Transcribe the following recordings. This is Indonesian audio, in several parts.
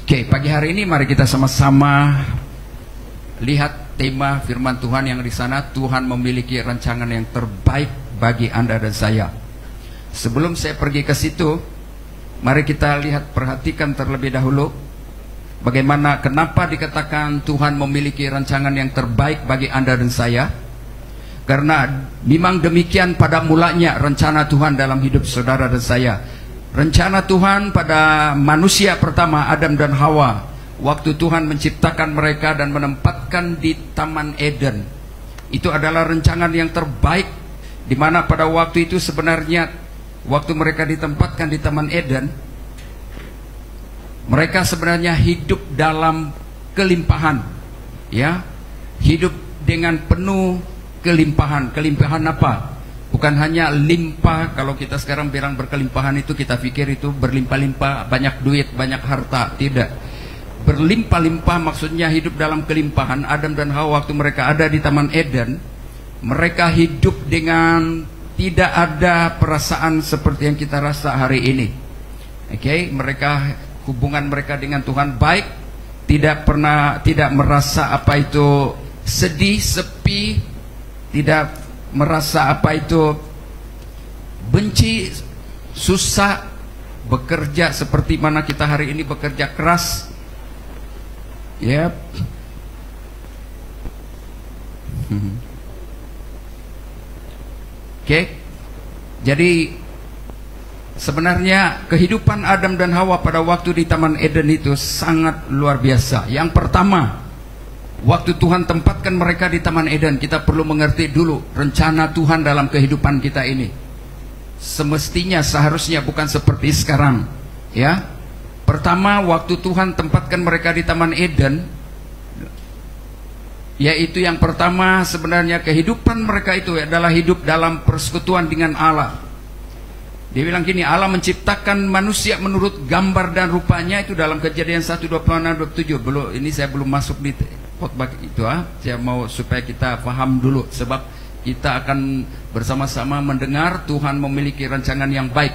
Oke, pagi hari ini mari kita sama-sama lihat tema firman Tuhan yang di sana. Tuhan memiliki rancangan yang terbaik bagi Anda dan saya. Sebelum saya pergi ke situ, mari kita lihat, perhatikan terlebih dahulu bagaimana, kenapa dikatakan Tuhan memiliki rancangan yang terbaik bagi Anda dan saya. Karena memang demikian pada mulanya rencana Tuhan dalam hidup saudara dan saya. Rencana Tuhan pada manusia pertama, Adam dan Hawa, waktu Tuhan menciptakan mereka dan menempatkan di Taman Eden, itu adalah rancangan yang terbaik, di mana pada waktu itu sebenarnya waktu mereka ditempatkan di Taman Eden, mereka sebenarnya hidup dalam kelimpahan, ya, hidup dengan penuh kelimpahan. Kelimpahan apa? Bukan hanya limpah. Kalau kita sekarang bilang berkelimpahan itu kita pikir itu berlimpah-limpah, banyak duit, banyak harta. Tidak. Berlimpah-limpah maksudnya hidup dalam kelimpahan. Adam dan Hawa waktu mereka ada di Taman Eden, mereka hidup dengan tidak ada perasaan seperti yang kita rasa hari ini. Oke, mereka, hubungan mereka dengan Tuhan baik, tidak merasa apa itu sedih, sepi, tidak merasa apa itu benci, susah, bekerja seperti mana kita hari ini bekerja keras, ya. Oke, jadi sebenarnya kehidupan Adam dan Hawa pada waktu di Taman Eden itu sangat luar biasa. Yang pertama, waktu Tuhan tempatkan mereka di Taman Eden, kita perlu mengerti dulu rencana Tuhan dalam kehidupan kita ini. Semestinya, seharusnya bukan seperti sekarang, ya. Pertama, waktu Tuhan tempatkan mereka di Taman Eden, yaitu yang pertama sebenarnya kehidupan mereka itu adalah hidup dalam persekutuan dengan Allah. Dia bilang gini, Allah menciptakan manusia menurut gambar dan rupanya, itu dalam Kejadian 1:26-27. Ini saya belum masuk di khotbah itu, saya mau supaya kita paham dulu, sebab kita akan bersama-sama mendengar Tuhan memiliki rancangan yang baik.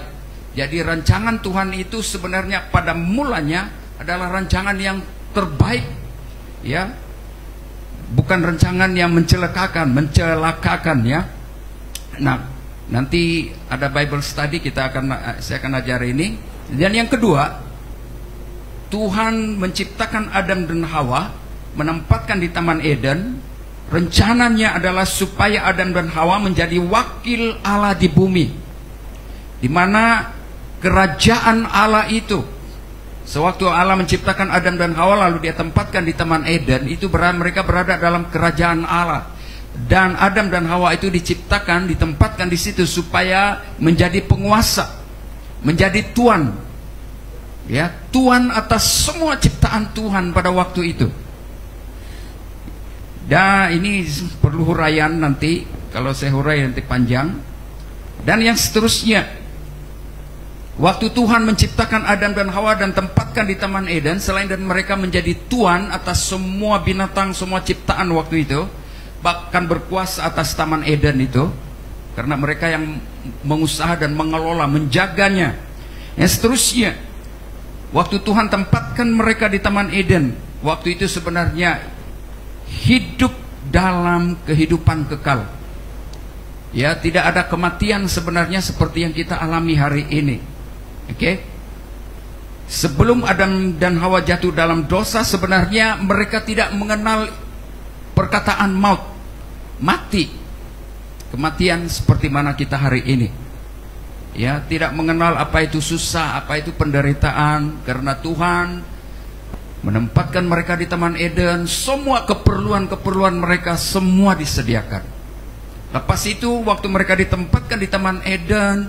Jadi rancangan Tuhan itu sebenarnya pada mulanya adalah rancangan yang terbaik, ya, bukan rancangan yang mencelakakan, ya. Nah, nanti ada Bible study, saya akan ajar ini. Dan yang kedua, Tuhan menciptakan Adam dan Hawa, menempatkan di Taman Eden. Rencananya adalah supaya Adam dan Hawa menjadi wakil Allah di bumi, di mana kerajaan Allah itu, sewaktu Allah menciptakan Adam dan Hawa lalu dia tempatkan di Taman Eden, itu mereka berada dalam kerajaan Allah. Dan Adam dan Hawa itu diciptakan, ditempatkan di situ supaya menjadi penguasa, menjadi tuan, ya, tuan atas semua ciptaan Tuhan pada waktu itu. Dan ini perlu huraian nanti, kalau saya hurai nanti panjang. Dan yang seterusnya, waktu Tuhan menciptakan Adam dan Hawa dan tempatkan di Taman Eden, selain dan mereka menjadi tuan atas semua binatang, semua ciptaan waktu itu, bahkan berkuasa atas Taman Eden itu, karena mereka yang mengusaha dan mengelola, menjaganya. Yang seterusnya, waktu Tuhan tempatkan mereka di Taman Eden, waktu itu sebenarnya hidup dalam kehidupan kekal, ya, tidak ada kematian sebenarnya seperti yang kita alami hari ini. Oke, sebelum Adam dan Hawa jatuh dalam dosa, sebenarnya mereka tidak mengenal perkataan maut, mati, kematian seperti mana kita hari ini, ya, tidak mengenal apa itu susah, apa itu penderitaan, karena Tuhan menempatkan mereka di Taman Eden, semua keperluan mereka semua disediakan. Lepas itu waktu mereka ditempatkan di Taman Eden,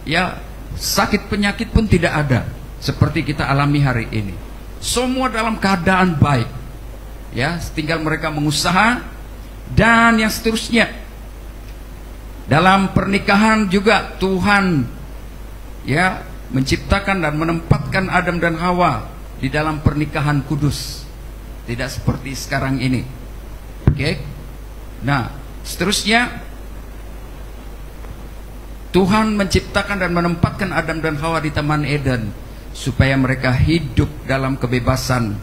ya, sakit penyakit pun tidak ada seperti kita alami hari ini. Semua dalam keadaan baik, ya, tinggal mereka mengusaha. Dan yang seterusnya, dalam pernikahan juga Tuhan, ya, menciptakan dan menempatkan Adam dan Hawa di dalam pernikahan kudus, tidak seperti sekarang ini. Oke. Nah, seterusnya Tuhan menciptakan dan menempatkan Adam dan Hawa di Taman Eden supaya mereka hidup dalam kebebasan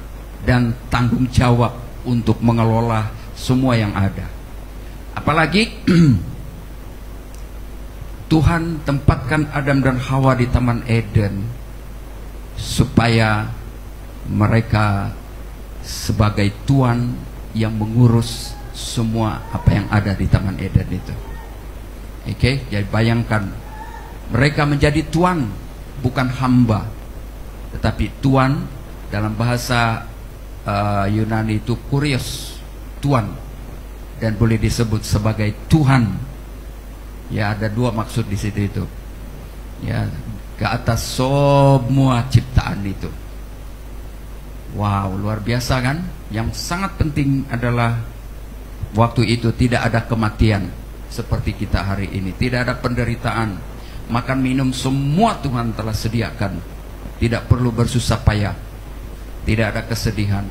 dan tanggung jawab untuk mengelola semua yang ada. Apalagi Tuhan tempatkan Adam dan Hawa di Taman Eden supaya mereka sebagai tuan yang mengurus semua apa yang ada di Taman Eden itu. Oke, jadi bayangkan mereka menjadi tuan, bukan hamba, tetapi tuan. Dalam bahasa Yunani itu kurios, tuan, dan boleh disebut sebagai Tuhan. Ya, ada dua maksud di situ itu. Ya, ke atas semua ciptaan itu. Wow, luar biasa kan? Yang sangat penting adalah waktu itu tidak ada kematian seperti kita hari ini. Tidak ada penderitaan. Makan minum semua Tuhan telah sediakan. Tidak perlu bersusah payah. Tidak ada kesedihan.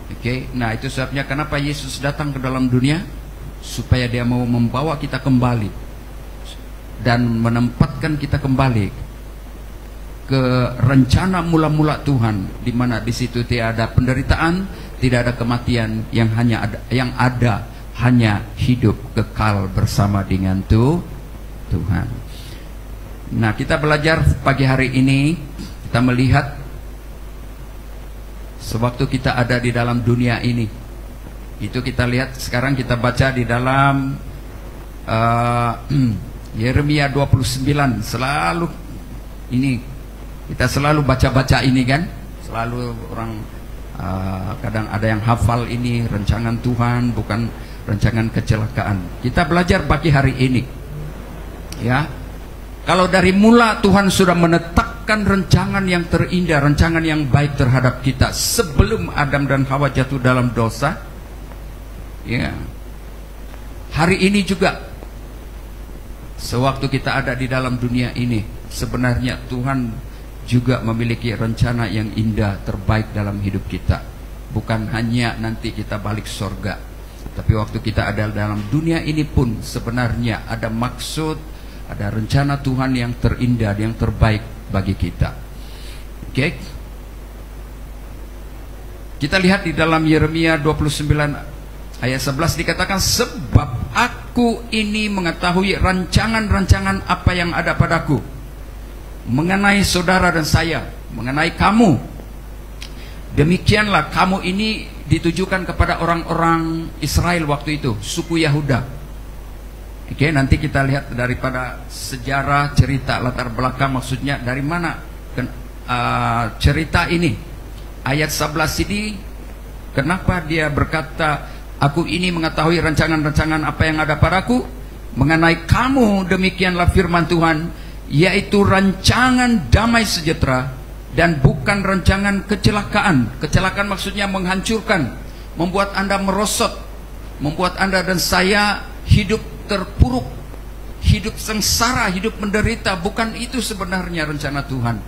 Oke, nah itu sebabnya kenapa Yesus datang ke dalam dunia, supaya dia mau membawa kita kembali dan menempatkan kita kembali ke rencana mula-mula Tuhan, di mana di situ tidak ada penderitaan, tidak ada kematian, yang ada hanya hidup kekal bersama dengan Tuhan. Nah, kita belajar pagi hari ini, kita melihat sewaktu kita ada di dalam dunia ini, itu kita lihat sekarang, kita baca di dalam Yeremia 29. Selalu ini kita selalu baca-baca ini kan, selalu orang kadang ada yang hafal ini, rancangan Tuhan bukan rancangan kecelakaan. Kita belajar pagi hari ini, ya. Kalau dari mula Tuhan sudah menetapkan rancangan yang terindah, rancangan yang baik terhadap kita sebelum Adam dan Hawa jatuh dalam dosa, ya. Hari ini juga, sewaktu kita ada di dalam dunia ini, sebenarnya Tuhan juga memiliki rencana yang indah terbaik dalam hidup kita. Bukan hanya nanti kita balik surga, tapi waktu kita ada dalam dunia ini pun sebenarnya ada maksud, ada rencana Tuhan yang terindah, yang terbaik bagi kita. Oke. Kita lihat di dalam Yeremia 29 ayat 11 dikatakan, sebab aku ini mengetahui rancangan-rancangan apa yang ada padaku mengenai saudara dan saya, mengenai kamu. Demikianlah kamu ini ditujukan kepada orang-orang Israel waktu itu, suku Yahuda. Oke, nanti kita lihat daripada sejarah, cerita, latar belakang, maksudnya dari mana cerita ini. Ayat 11 ini, kenapa dia berkata, aku ini mengetahui rancangan-rancangan apa yang ada padaku mengenai kamu, demikianlah firman Tuhan, yaitu rancangan damai sejahtera dan bukan rancangan kecelakaan. Kecelakaan maksudnya menghancurkan, membuat Anda merosot, membuat Anda dan saya hidup terpuruk, hidup sengsara, hidup menderita. Bukan itu sebenarnya rencana Tuhan.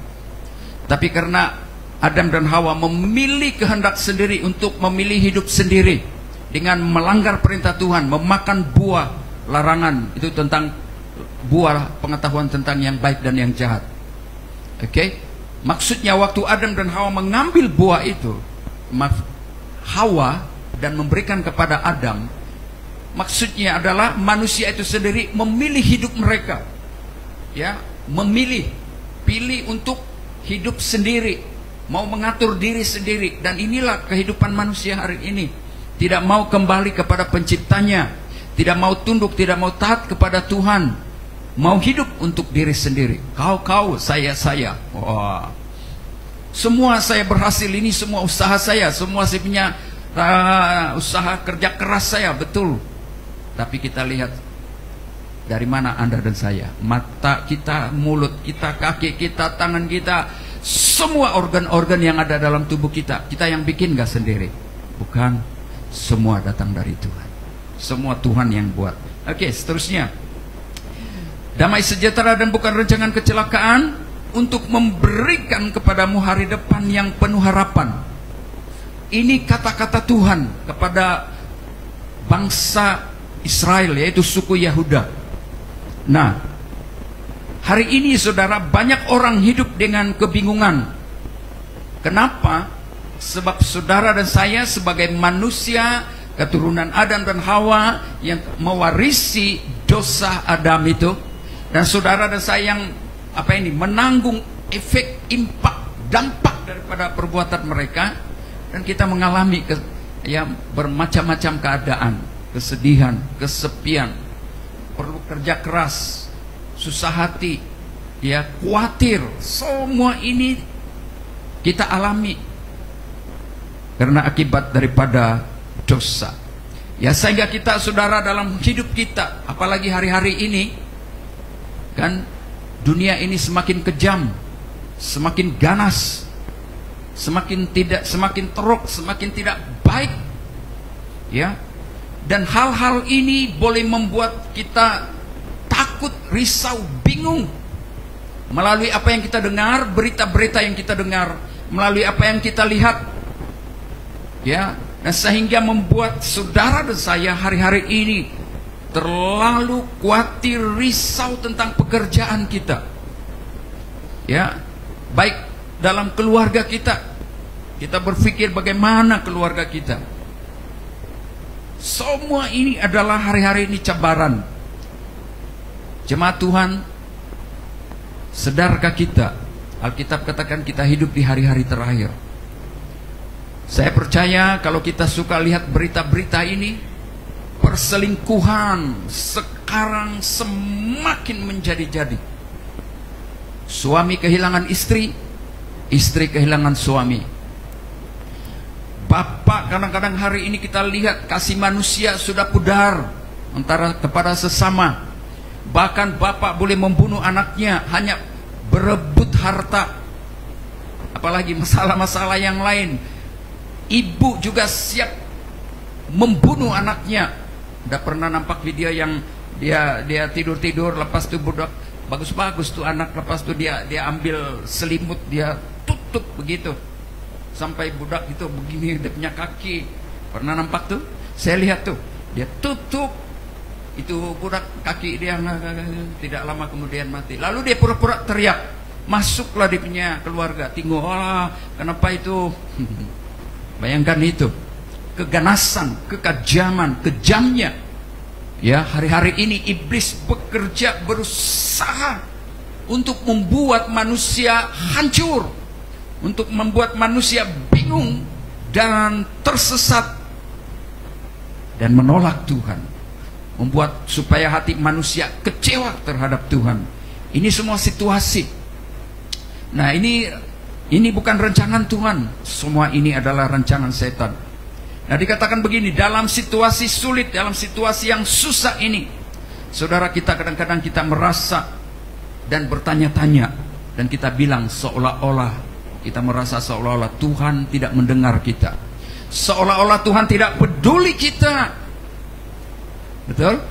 Tapi karena Adam dan Hawa memilih kehendak sendiri untuk memilih hidup sendiri dengan melanggar perintah Tuhan, memakan buah larangan, itu tentang buah pengetahuan tentang yang baik dan yang jahat. Oke, maksudnya waktu Adam dan Hawa mengambil buah itu, Hawa, dan memberikan kepada Adam, maksudnya adalah manusia itu sendiri memilih hidup mereka, ya, pilih untuk hidup sendiri, mau mengatur diri sendiri. Dan inilah kehidupan manusia hari ini, tidak mau kembali kepada penciptanya, tidak mau tunduk, tidak mau taat kepada Tuhan, mau hidup untuk diri sendiri. Kau, saya. Wah. Semua saya berhasil, ini semua usaha saya, semua saya punya usaha kerja keras saya, betul. Tapi kita lihat dari mana Anda dan saya, mata kita, mulut kita, kaki kita, tangan kita, semua organ-organ yang ada dalam tubuh kita, kita yang bikin gak sendiri? Bukan, semua datang dari Tuhan. Semua Tuhan yang buat. Oke, seterusnya. Damai sejahtera dan bukan rancangan kecelakaan, untuk memberikan kepadamu hari depan yang penuh harapan. Ini kata-kata Tuhan kepada bangsa Israel, yaitu suku Yahuda. Nah, Hari ini saudara, banyak orang hidup dengan kebingungan. Kenapa? Sebab saudara dan saya sebagai manusia keturunan Adam dan Hawa yang mewarisi dosa Adam itu, dan saudara dan saya yang menanggung efek, impak, dampak daripada perbuatan mereka, dan kita mengalami bermacam-macam keadaan, kesedihan, kesepian, perlu kerja keras, susah hati, khawatir. Semua ini kita alami karena akibat daripada dosa. Sehingga kita, saudara, dalam hidup kita, apalagi hari-hari ini, kan dunia ini semakin kejam, semakin ganas, semakin teruk, semakin tidak baik, dan hal-hal ini boleh membuat kita takut, risau, bingung melalui apa yang kita dengar, berita-berita yang kita dengar, melalui apa yang kita lihat, dan sehingga membuat saudara dan saya hari-hari ini terlalu khawatir, risau tentang pekerjaan kita, baik dalam keluarga kita berpikir bagaimana keluarga kita. Semua ini adalah hari-hari ini cabaran. Jemaat Tuhan, sadarkah kita, Alkitab katakan kita hidup di hari-hari terakhir. Saya percaya kalau kita suka lihat berita-berita ini, perselingkuhan sekarang semakin menjadi-jadi. Suami kehilangan istri, istri kehilangan suami. Bapak, kadang-kadang hari ini kita lihat kasih manusia sudah pudar antara kepada sesama. Bahkan bapak boleh membunuh anaknya hanya berebut harta. Apalagi masalah-masalah yang lain. Ibu juga siap membunuh anaknya. Udah pernah nampak video yang dia tidur-tidur, lepas tuh budak bagus-bagus tuh anak, lepas tuh dia ambil selimut, dia tutup begitu sampai budak itu begini dia punya kaki. Pernah nampak tuh? Saya lihat tuh, dia tutup itu budak kaki dia, tidak lama kemudian mati. Lalu dia pura-pura teriak, masuklah dia punya keluarga, tengok, kenapa itu? Bayangkan itu, keganasan, kekajaman, kejamnya. Hari-hari ini iblis bekerja, berusaha untuk membuat manusia hancur, untuk membuat manusia bingung dan tersesat dan menolak Tuhan, membuat supaya hati manusia kecewa terhadap Tuhan. Ini semua situasi. Nah, ini bukan rancangan Tuhan. Semua ini adalah rancangan setan. Nah, dikatakan begini, dalam situasi sulit, dalam situasi yang susah ini, saudara, kita kadang-kadang kita merasa dan bertanya-tanya, dan kita bilang seolah-olah, kita merasa seolah-olah Tuhan tidak mendengar kita, seolah-olah Tuhan tidak peduli kita. Betul?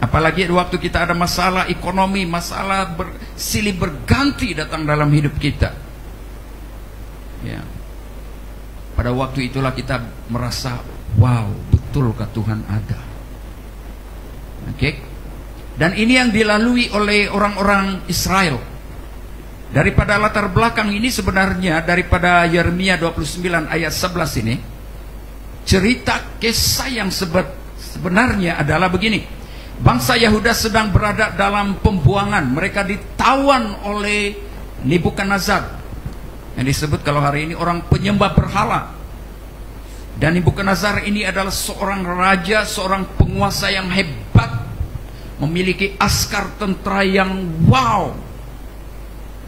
Apalagi waktu kita ada masalah ekonomi, masalah silih berganti datang dalam hidup kita. Pada waktu itulah kita merasa, wow, betulkah Tuhan ada? Dan ini yang dilalui oleh orang-orang Israel. Daripada latar belakang ini sebenarnya, daripada Yeremia 29 ayat 11 ini, cerita kisah yang sebenarnya adalah begini. Bangsa Yahuda sedang berada dalam pembuangan. Mereka ditawan oleh Nebukadnezar, yang disebut kalau hari ini orang penyembah berhala. Dan Nebukadnezar ini adalah seorang raja, seorang penguasa yang hebat, memiliki askar tentara yang wow.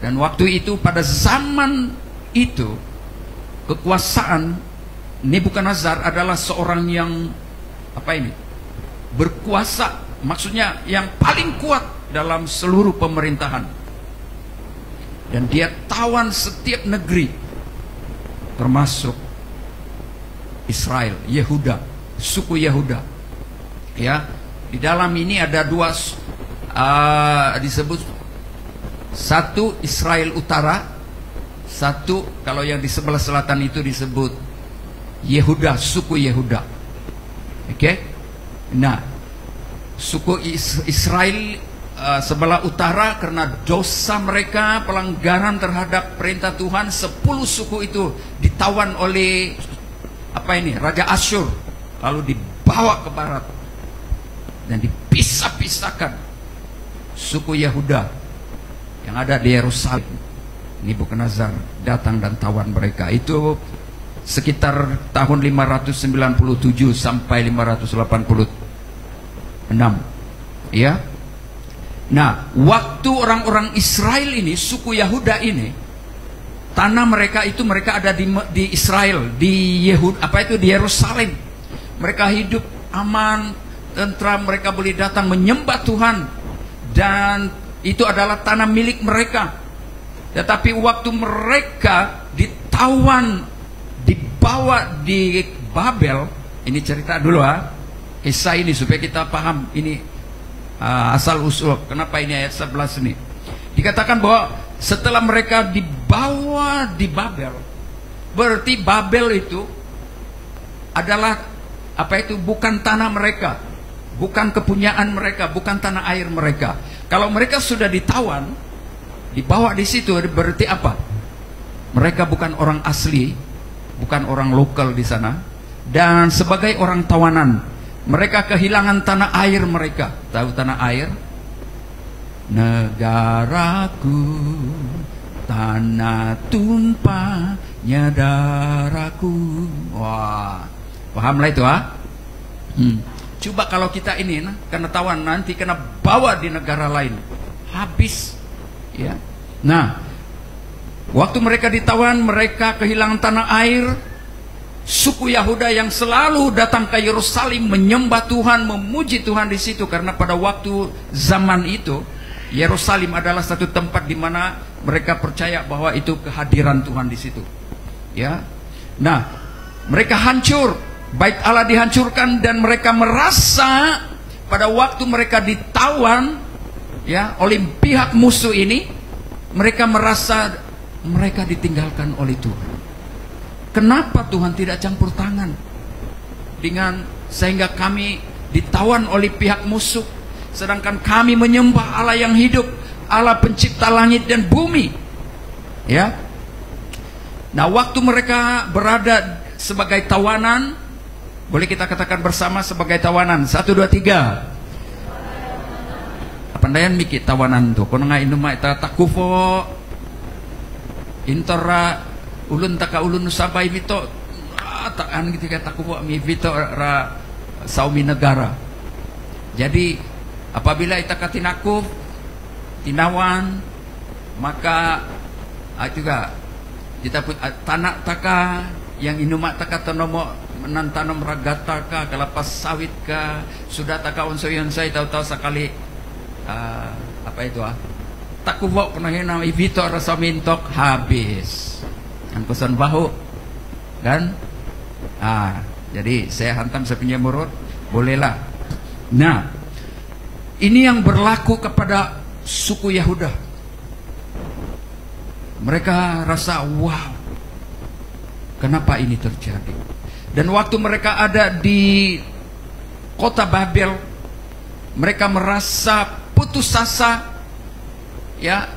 Dan waktu itu, pada zaman itu, kekuasaan Nebukadnezar adalah seorang yang berkuasa, maksudnya yang paling kuat dalam seluruh pemerintahan. Dan dia tawan setiap negeri, termasuk Israel, Yehuda, suku Yehuda. Di dalam ini ada dua disebut, satu Israel Utara, satu kalau yang di sebelah selatan itu disebut Yehuda, suku Yehuda. Nah, suku Israel sebelah utara karena dosa mereka, pelanggaran terhadap perintah Tuhan. 10 suku itu ditawan oleh Raja Asyur, lalu dibawa ke barat dan dipisah-pisahkan suku Yehuda yang ada di Yerusalem. Nebukadnezar datang dan tawan mereka. Itu sekitar tahun 597 sampai 586, ya. Nah, waktu orang-orang Israel ini, suku Yehuda ini, tanah mereka itu mereka ada di Israel, di di Yerusalem. Mereka hidup aman, tentram, mereka boleh datang menyembah Tuhan, dan itu adalah tanah milik mereka. Tetapi waktu mereka ditawan, dibawa di Babel, ini cerita dulu kisah ini supaya kita paham ini asal usul kenapa ini ayat 11 ini. Dikatakan bahwa setelah mereka dibawa di Babel, berarti Babel itu adalah bukan tanah mereka, bukan kepunyaan mereka, bukan tanah air mereka. Kalau mereka sudah ditawan, dibawa di situ, berarti apa? Mereka bukan orang asli, bukan orang lokal di sana, dan sebagai orang tawanan, mereka kehilangan tanah air mereka. Tahu tanah air? Negaraku, tanah tumpahnya darahku. Wah, pahamlah itu Coba kalau kita ini kena tawan, nanti kena bawa di negara lain, habis, ya. Nah, waktu mereka ditawan, mereka kehilangan tanah air. Suku Yehuda yang selalu datang ke Yerusalem menyembah Tuhan, memuji Tuhan di situ, karena pada waktu zaman itu Yerusalem adalah satu tempat di mana mereka percaya bahwa itu kehadiran Tuhan di situ. Ya. Nah, mereka hancur, bait Allah dihancurkan, dan mereka merasa pada waktu mereka ditawan, ya, oleh pihak musuh ini, mereka merasa mereka ditinggalkan oleh Tuhan. Kenapa Tuhan tidak campur tangan dengan sehingga kami ditawan oleh pihak musuh, sedangkan kami menyembah Allah yang hidup, Allah pencipta langit dan bumi, ya. Nah, waktu mereka berada sebagai tawanan, boleh kita katakan bersama sebagai tawanan. 1, 2, 3. Pandayan mikir tawanan tuh, kono nga inuma ita takufo intora ulun taka ulun sabay mito taan gitu kata takufo mi vito ra saumi negara. Jadi apabila ita katinakuf tinawan, maka juga kita tanah taka yang inuma taka tanomo menantanam ragata ka kalapas sawit ka sudah taka unsoyon saya tahu-tahu sekali takubo penahinam ibito rasa mintok habis yang pesan bahu kan. Jadi saya hantam saya punya murid, bolehlah. Nah, ini yang berlaku kepada suku Yehuda. Mereka rasa wow, kenapa ini terjadi? Dan waktu mereka ada di kota Babel, mereka merasa putus asa, ya.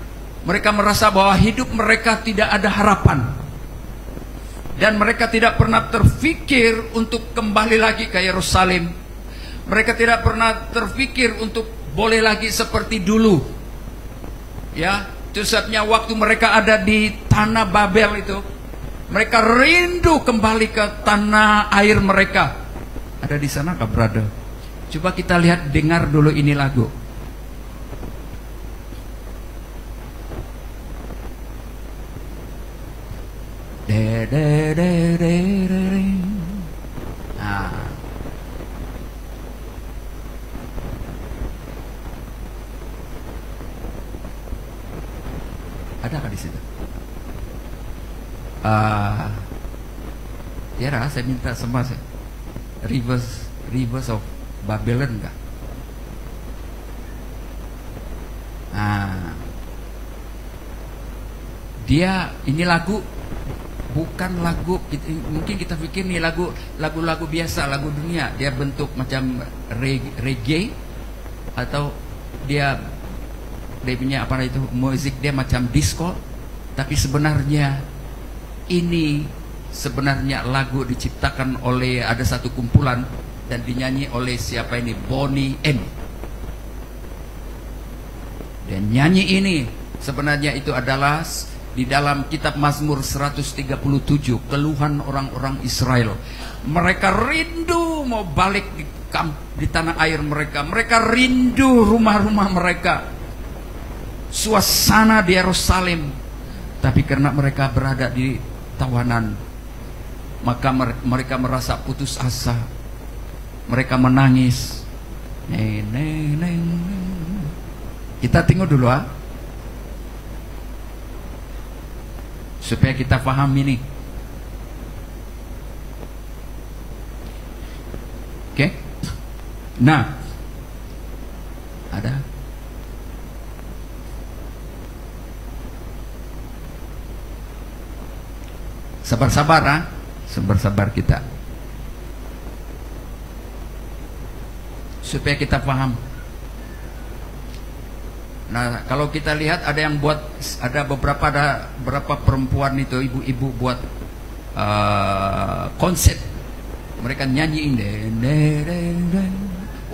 Mereka merasa bahwa hidup mereka tidak ada harapan, dan mereka tidak pernah terfikir untuk kembali lagi ke Yerusalem. Mereka tidak pernah terfikir untuk boleh lagi seperti dulu, ya. Itu sebabnya waktu mereka ada di tanah Babel itu, mereka rindu kembali ke tanah air mereka. Ada di sana kah, brother? Coba kita lihat, dengar dulu ini lagu. De de de de de de. Adakah di situ? Tiara, saya minta sama saya Rivers of Babylon enggak? Dia ini lagu bukan lagu, mungkin kita pikir nih lagu-lagu biasa, lagu dunia. Dia bentuk macam reggae, atau dia dia punya apa itu, musik dia macam disco, tapi sebenarnya ini sebenarnya lagu diciptakan oleh ada satu kumpulan dan dinyanyi oleh siapa ini, Bonnie M. Dan nyanyi ini sebenarnya itu adalah di dalam kitab Mazmur 137, keluhan orang-orang Israel. Mereka rindu mau balik di tanah air mereka. Mereka rindu rumah-rumah mereka, suasana di Yerusalem. Tapi karena mereka berada di tawanan, maka mereka merasa putus asa. Mereka menangis. Kita tengok dulu supaya kita paham ini. Oke? Nah, ada sabar-sabar, sabar-sabar kita, supaya kita paham. Nah, kalau kita lihat ada yang buat, ada beberapa perempuan itu, ibu-ibu buat konsep. Mereka nyanyiin deh.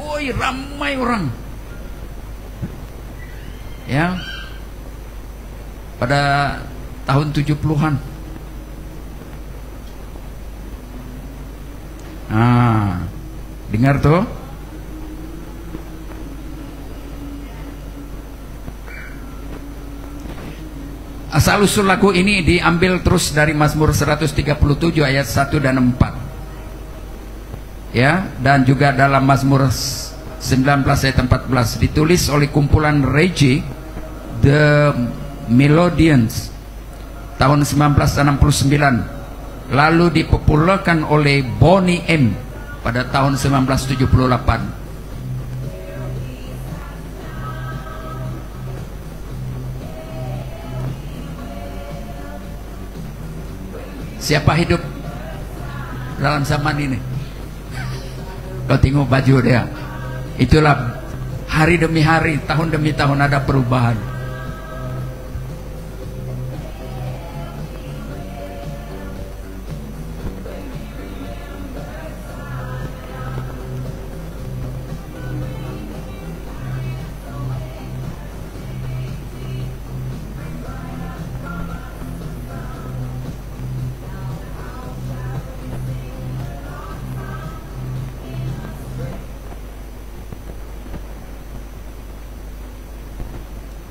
Woi, ramai orang. Ya. Pada tahun 70-an. Nah, dengar tuh. Asal-usul lagu ini diambil terus dari Mazmur 137 ayat 1 dan 4. Ya, dan juga dalam Mazmur 19 ayat 14 ditulis oleh kumpulan Reggae The Melodians tahun 1969, lalu dipopulerkan oleh Bonnie M pada tahun 1978. Siapa hidup dalam zaman ini? Kau tengok baju dia. Itulah hari demi hari, tahun demi tahun ada perubahan.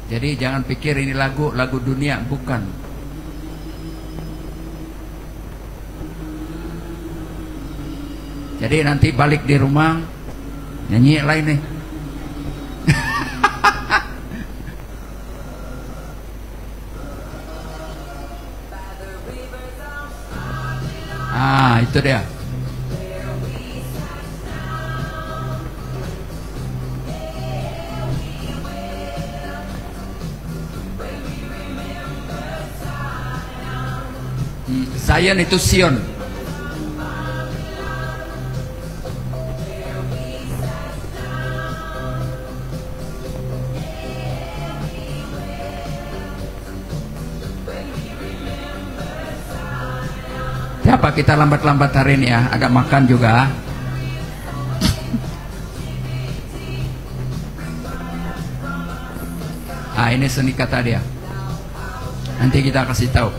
Jadi jangan pikir ini lagu dunia, bukan. Jadi nanti balik di rumah nyanyi lain nih. Itu dia. Zion itu Sion. Siapa kita lambat-lambat hari ini ya, agak makan juga. Ini seni kata dia. Nanti kita kasih tahu.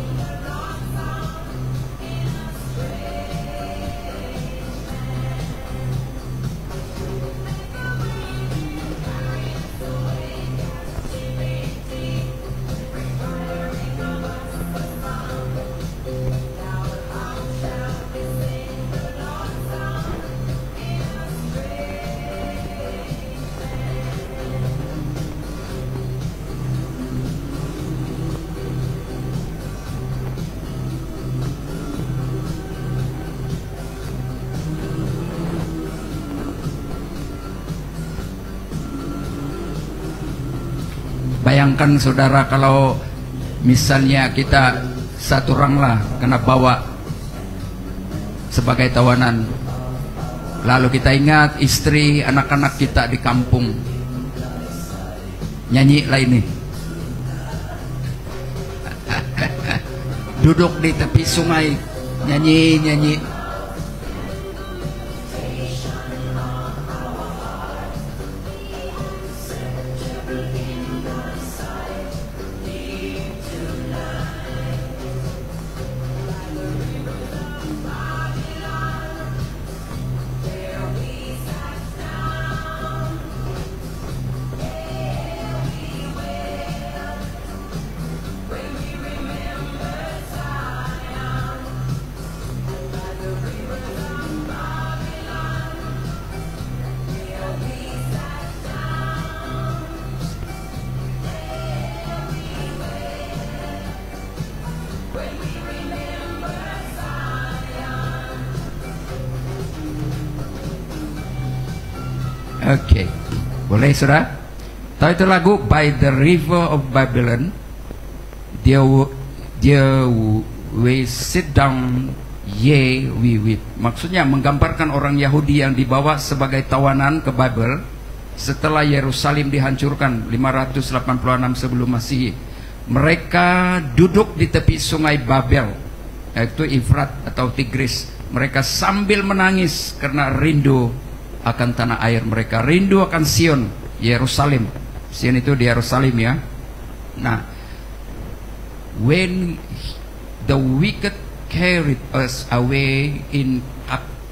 Bayangkan saudara kalau misalnya kita satu orang lah kena bawa sebagai tawanan, lalu kita ingat istri anak-anak kita di kampung, Nyanyi lah ini. Duduk di tepi sungai, nyanyi. Oke, boleh saudara? Tahu itu lagu By the River of Babylon. Dia we sit down, ye we weep. Maksudnya menggambarkan orang Yahudi yang dibawa sebagai tawanan ke Babel setelah Yerusalem dihancurkan 586 sebelum Masehi. Mereka duduk di tepi sungai Babel, yaitu Efrat atau Tigris. Mereka sambil menangis karena rindu akan tanah air mereka, rindu akan Sion, Yerusalem. Sion itu di Yerusalem ya. Nah, when the wicked carried us away in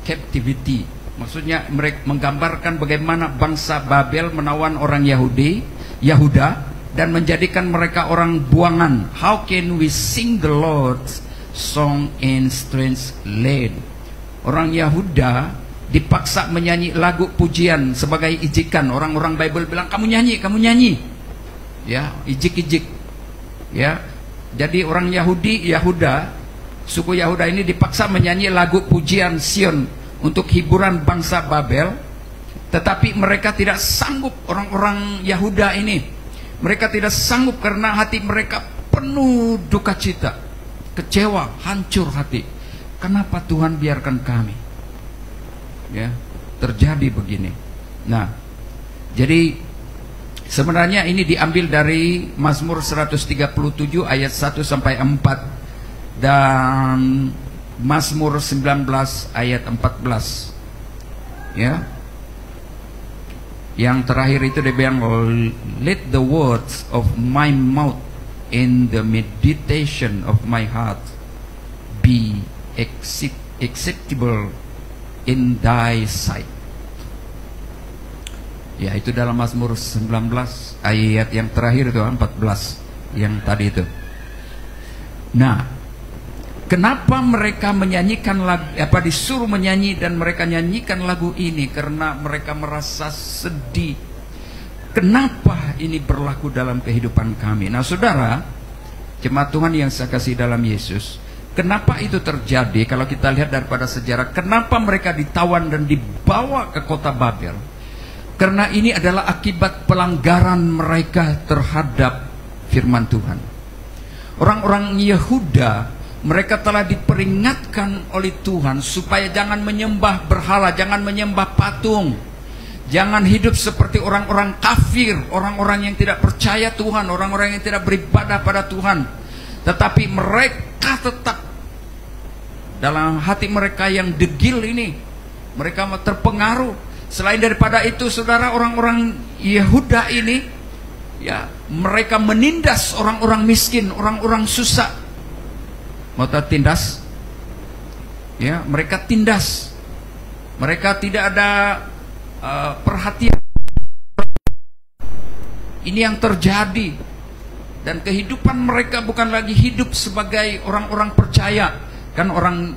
captivity, maksudnya mereka menggambarkan bagaimana bangsa Babel menawan orang Yahuda dan menjadikan mereka orang buangan. How can we sing the Lord's song in strange land? Orang Yahuda dipaksa menyanyi lagu pujian sebagai ijikan. Orang-orang Bible bilang kamu nyanyi, ya, ijik. Ya, jadi orang Yahuda, suku Yahuda ini dipaksa menyanyi lagu pujian Sion untuk hiburan bangsa Babel. Tetapi mereka tidak sanggup, orang-orang Yahuda ini, mereka tidak sanggup karena hati mereka penuh duka cita, kecewa, hancur hati. Kenapa Tuhan biarkan kami? Ya, terjadi begini. Nah, jadi sebenarnya ini diambil dari Mazmur 137 ayat 1 sampai 4 dan Mazmur 19 ayat 14. Ya. Yang terakhir itu dia bilang, let the words of my mouth and the meditation of my heart be acceptable in thy sight. Ya, itu dalam Mazmur 19 ayat yang terakhir itu 14 yang tadi itu. Nah, kenapa mereka menyanyikan lagu, disuruh menyanyi dan mereka nyanyikan lagu ini? Karena mereka merasa sedih. Kenapa ini berlaku dalam kehidupan kami? Nah, saudara, jemaat Tuhan yang saya kasih dalam Yesus, kenapa itu terjadi? Kalau kita lihat daripada sejarah, kenapa mereka ditawan dan dibawa ke kota Babel? Karena ini adalah akibat pelanggaran mereka terhadap firman Tuhan. Orang-orang Yehuda, mereka telah diperingatkan oleh Tuhan supaya jangan menyembah berhala, jangan menyembah patung, jangan hidup seperti orang-orang kafir, orang-orang yang tidak percaya Tuhan, orang-orang yang tidak beribadah pada Tuhan. Tetapi mereka tetap dalam hati mereka yang degil ini, mereka terpengaruh. Selain daripada itu, saudara, orang-orang Yehuda ini, ya, mereka menindas orang-orang miskin, orang-orang susah. Mau tahu tindas? Ya, mereka tindas. Mereka tidak ada perhatian. Ini yang terjadi. Dan kehidupan mereka bukan lagi hidup sebagai orang-orang percaya. Kan orang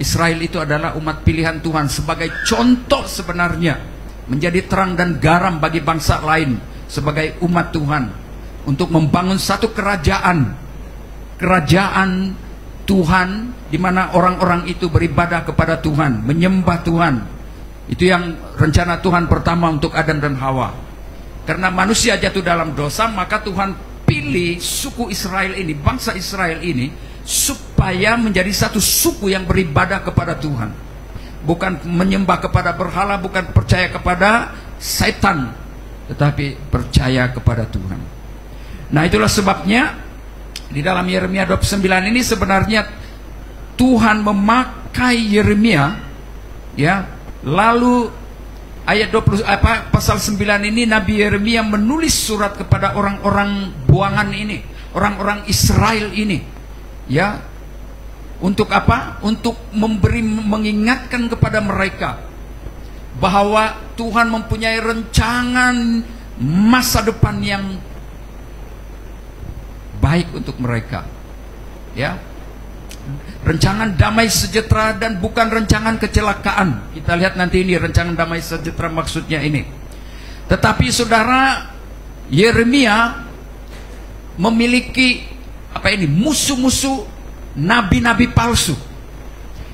Israel itu adalah umat pilihan Tuhan, sebagai contoh sebenarnya menjadi terang dan garam bagi bangsa lain, sebagai umat Tuhan untuk membangun satu kerajaan Tuhan di mana orang-orang itu beribadah kepada Tuhan, menyembah Tuhan. Itu yang rencana Tuhan pertama untuk Adam dan Hawa. Karena manusia jatuh dalam dosa, maka Tuhan pilih suku Israel ini, bangsa Israel ini, supaya menjadi satu suku yang beribadah kepada Tuhan, bukan menyembah kepada berhala, bukan percaya kepada setan, tetapi percaya kepada Tuhan. Nah, itulah sebabnya di dalam Yeremia 29 ini sebenarnya Tuhan memakai Yeremia, ya. Lalu ayat 20 pasal 9 ini Nabi Yeremia menulis surat kepada orang-orang buangan ini, orang-orang Israel ini, ya. Untuk apa? Untuk mengingatkan kepada mereka bahwa Tuhan mempunyai rancangan masa depan yang baik untuk mereka, ya. Rancangan damai sejahtera dan bukan rancangan kecelakaan. Kita lihat nanti ini rancangan damai sejahtera maksudnya ini. Tetapi saudara, Yeremia memiliki musuh-musuh, nabi-nabi palsu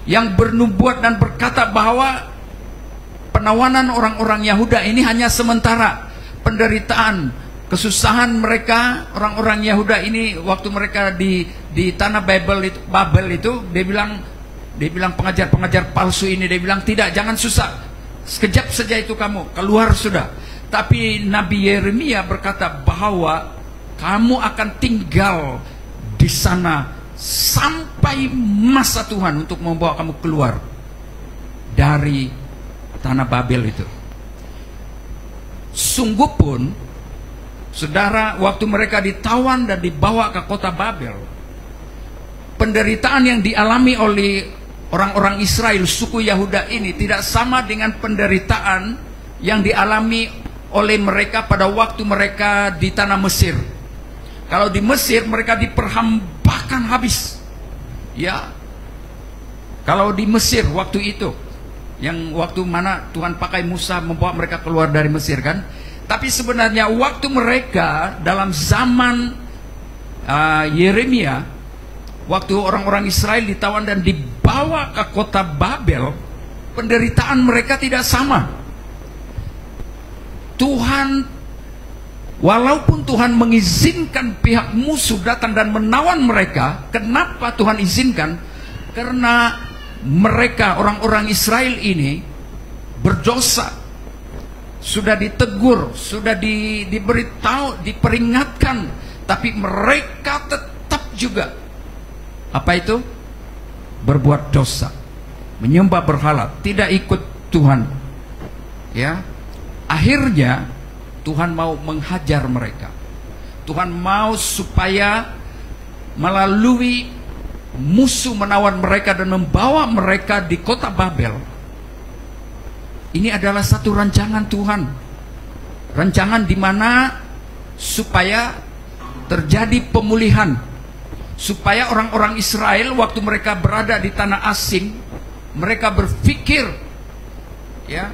yang bernubuat dan berkata bahwa penawanan orang-orang Yahuda ini hanya sementara. Penderitaan, kesusahan mereka, orang-orang Yahuda ini waktu mereka di tanah Babel itu, dia bilang pengajar-pengajar palsu ini, dia bilang tidak, jangan susah, sekejap saja itu kamu keluar sudah. Tapi Nabi Yeremia berkata bahwa kamu akan tinggal di sana sampai masa Tuhan untuk membawa kamu keluar dari tanah Babel itu. Sungguh pun saudara, waktu mereka ditawan dan dibawa ke kota Babel, penderitaan yang dialami oleh orang-orang Israel, suku Yahuda ini tidak sama dengan penderitaan yang dialami oleh mereka pada waktu mereka di tanah Mesir. Kalau di Mesir mereka diperhambakan habis, ya. Kalau di Mesir waktu itu, yang waktu mana Tuhan pakai Musa membawa mereka keluar dari Mesir, kan? Tapi sebenarnya waktu mereka dalam zaman Yeremia, waktu orang-orang Israel ditawan dan dibawa ke kota Babel, penderitaan mereka tidak sama. Tuhan, walaupun Tuhan mengizinkan pihak musuh datang dan menawan mereka, kenapa Tuhan izinkan? Karena mereka, orang-orang Israel ini berdosa, sudah ditegur, sudah diberitahu, diperingatkan, tapi mereka tetap juga berbuat dosa, menyembah berhala, tidak ikut Tuhan, ya. Akhirnya Tuhan mau menghajar mereka. Tuhan mau supaya melalui musuh menawan mereka dan membawa mereka di kota Babel. Ini adalah satu rancangan Tuhan, rancangan di mana supaya terjadi pemulihan, supaya orang-orang Israel waktu mereka berada di tanah asing, mereka berpikir, ya,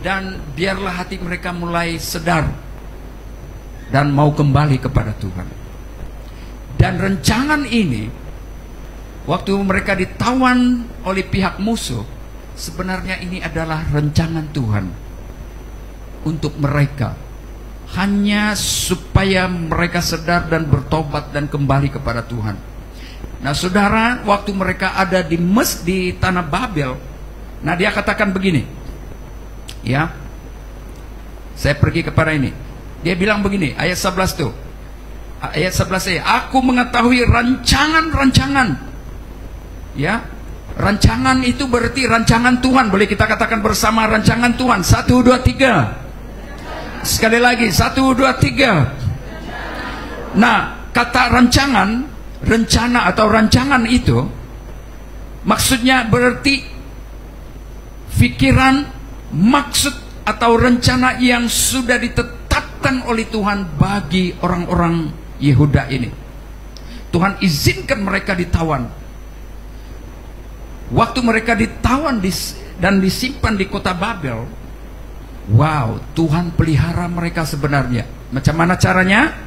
dan biarlah hati mereka mulai sedar dan mau kembali kepada Tuhan. Dan rancangan ini waktu mereka ditawan oleh pihak musuh, sebenarnya ini adalah rancangan Tuhan untuk mereka, hanya supaya mereka sadar dan bertobat dan kembali kepada Tuhan. Nah saudara, waktu mereka ada di tanah Babel, nah dia katakan begini, ya, saya pergi kepada ini, dia bilang begini, ayat 11 tuh, ayat 11 aku mengetahui rancangan-rancangan. Ya, rancangan itu berarti rancangan Tuhan. Boleh kita katakan bersama, rancangan Tuhan. 1, 2, 3. Sekali lagi, 1, 2, 3. Nah, kata rancangan, rencana atau rancangan itu maksudnya berarti pikiran, maksud atau rencana yang sudah ditetapkan oleh Tuhan bagi orang-orang Yehuda ini. Tuhan izinkan mereka ditawan. Waktu mereka ditawan dan disimpan di kota Babel, wow, Tuhan pelihara mereka sebenarnya. Macam mana caranya?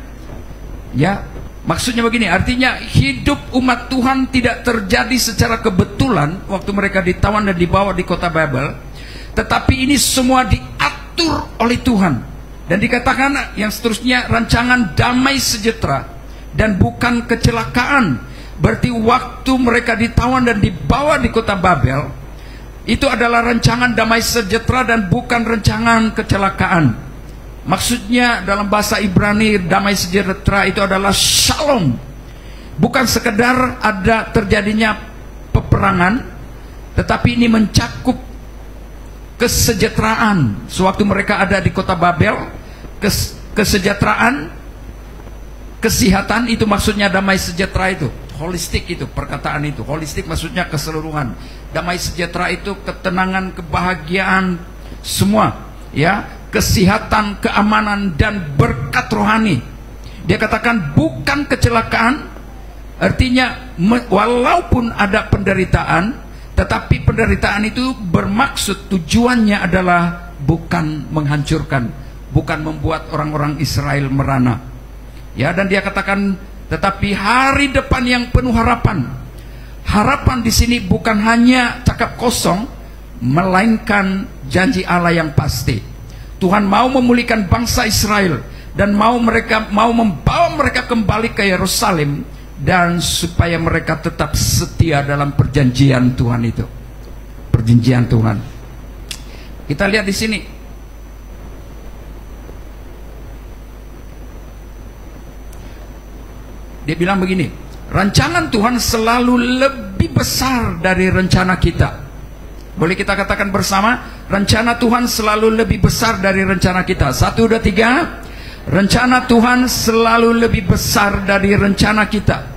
Ya, maksudnya begini, artinya hidup umat Tuhan tidak terjadi secara kebetulan waktu mereka ditawan dan dibawa di kota Babel, tetapi ini semua diatur oleh Tuhan. Dan dikatakan yang seterusnya, rancangan damai sejahtera dan bukan kecelakaan. Berarti waktu mereka ditawan dan dibawa di kota Babel, itu adalah rancangan damai sejahtera dan bukan rancangan kecelakaan. Maksudnya dalam bahasa Ibrani damai sejahtera itu adalah shalom. Bukan sekedar ada terjadinya peperangan, tetapi ini mencakup kesejahteraan. Sewaktu mereka ada di kota Babel, kesejahteraan, kesehatan, itu maksudnya damai sejahtera itu. Holistik itu perkataan itu. Holistik maksudnya keseluruhan. Damai sejahtera itu ketenangan, kebahagiaan, semua, ya. Kesehatan, keamanan, dan berkat rohani. Dia katakan bukan kecelakaan, artinya walaupun ada penderitaan, tetapi penderitaan itu bermaksud tujuannya adalah bukan menghancurkan, bukan membuat orang-orang Israel merana. Ya, dan dia katakan tetapi hari depan yang penuh harapan. Harapan di sini bukan hanya cakap kosong, melainkan janji Allah yang pasti. Tuhan mau memulihkan bangsa Israel dan mau membawa mereka kembali ke Yerusalem, dan supaya mereka tetap setia dalam perjanjian Tuhan itu. Perjanjian Tuhan. Kita lihat di sini. Dia bilang begini, rancangan Tuhan selalu lebih besar dari rencana kita. Boleh kita katakan bersama, rencana Tuhan selalu lebih besar dari rencana kita. 1, 2, 3. Rencana Tuhan selalu lebih besar dari rencana kita.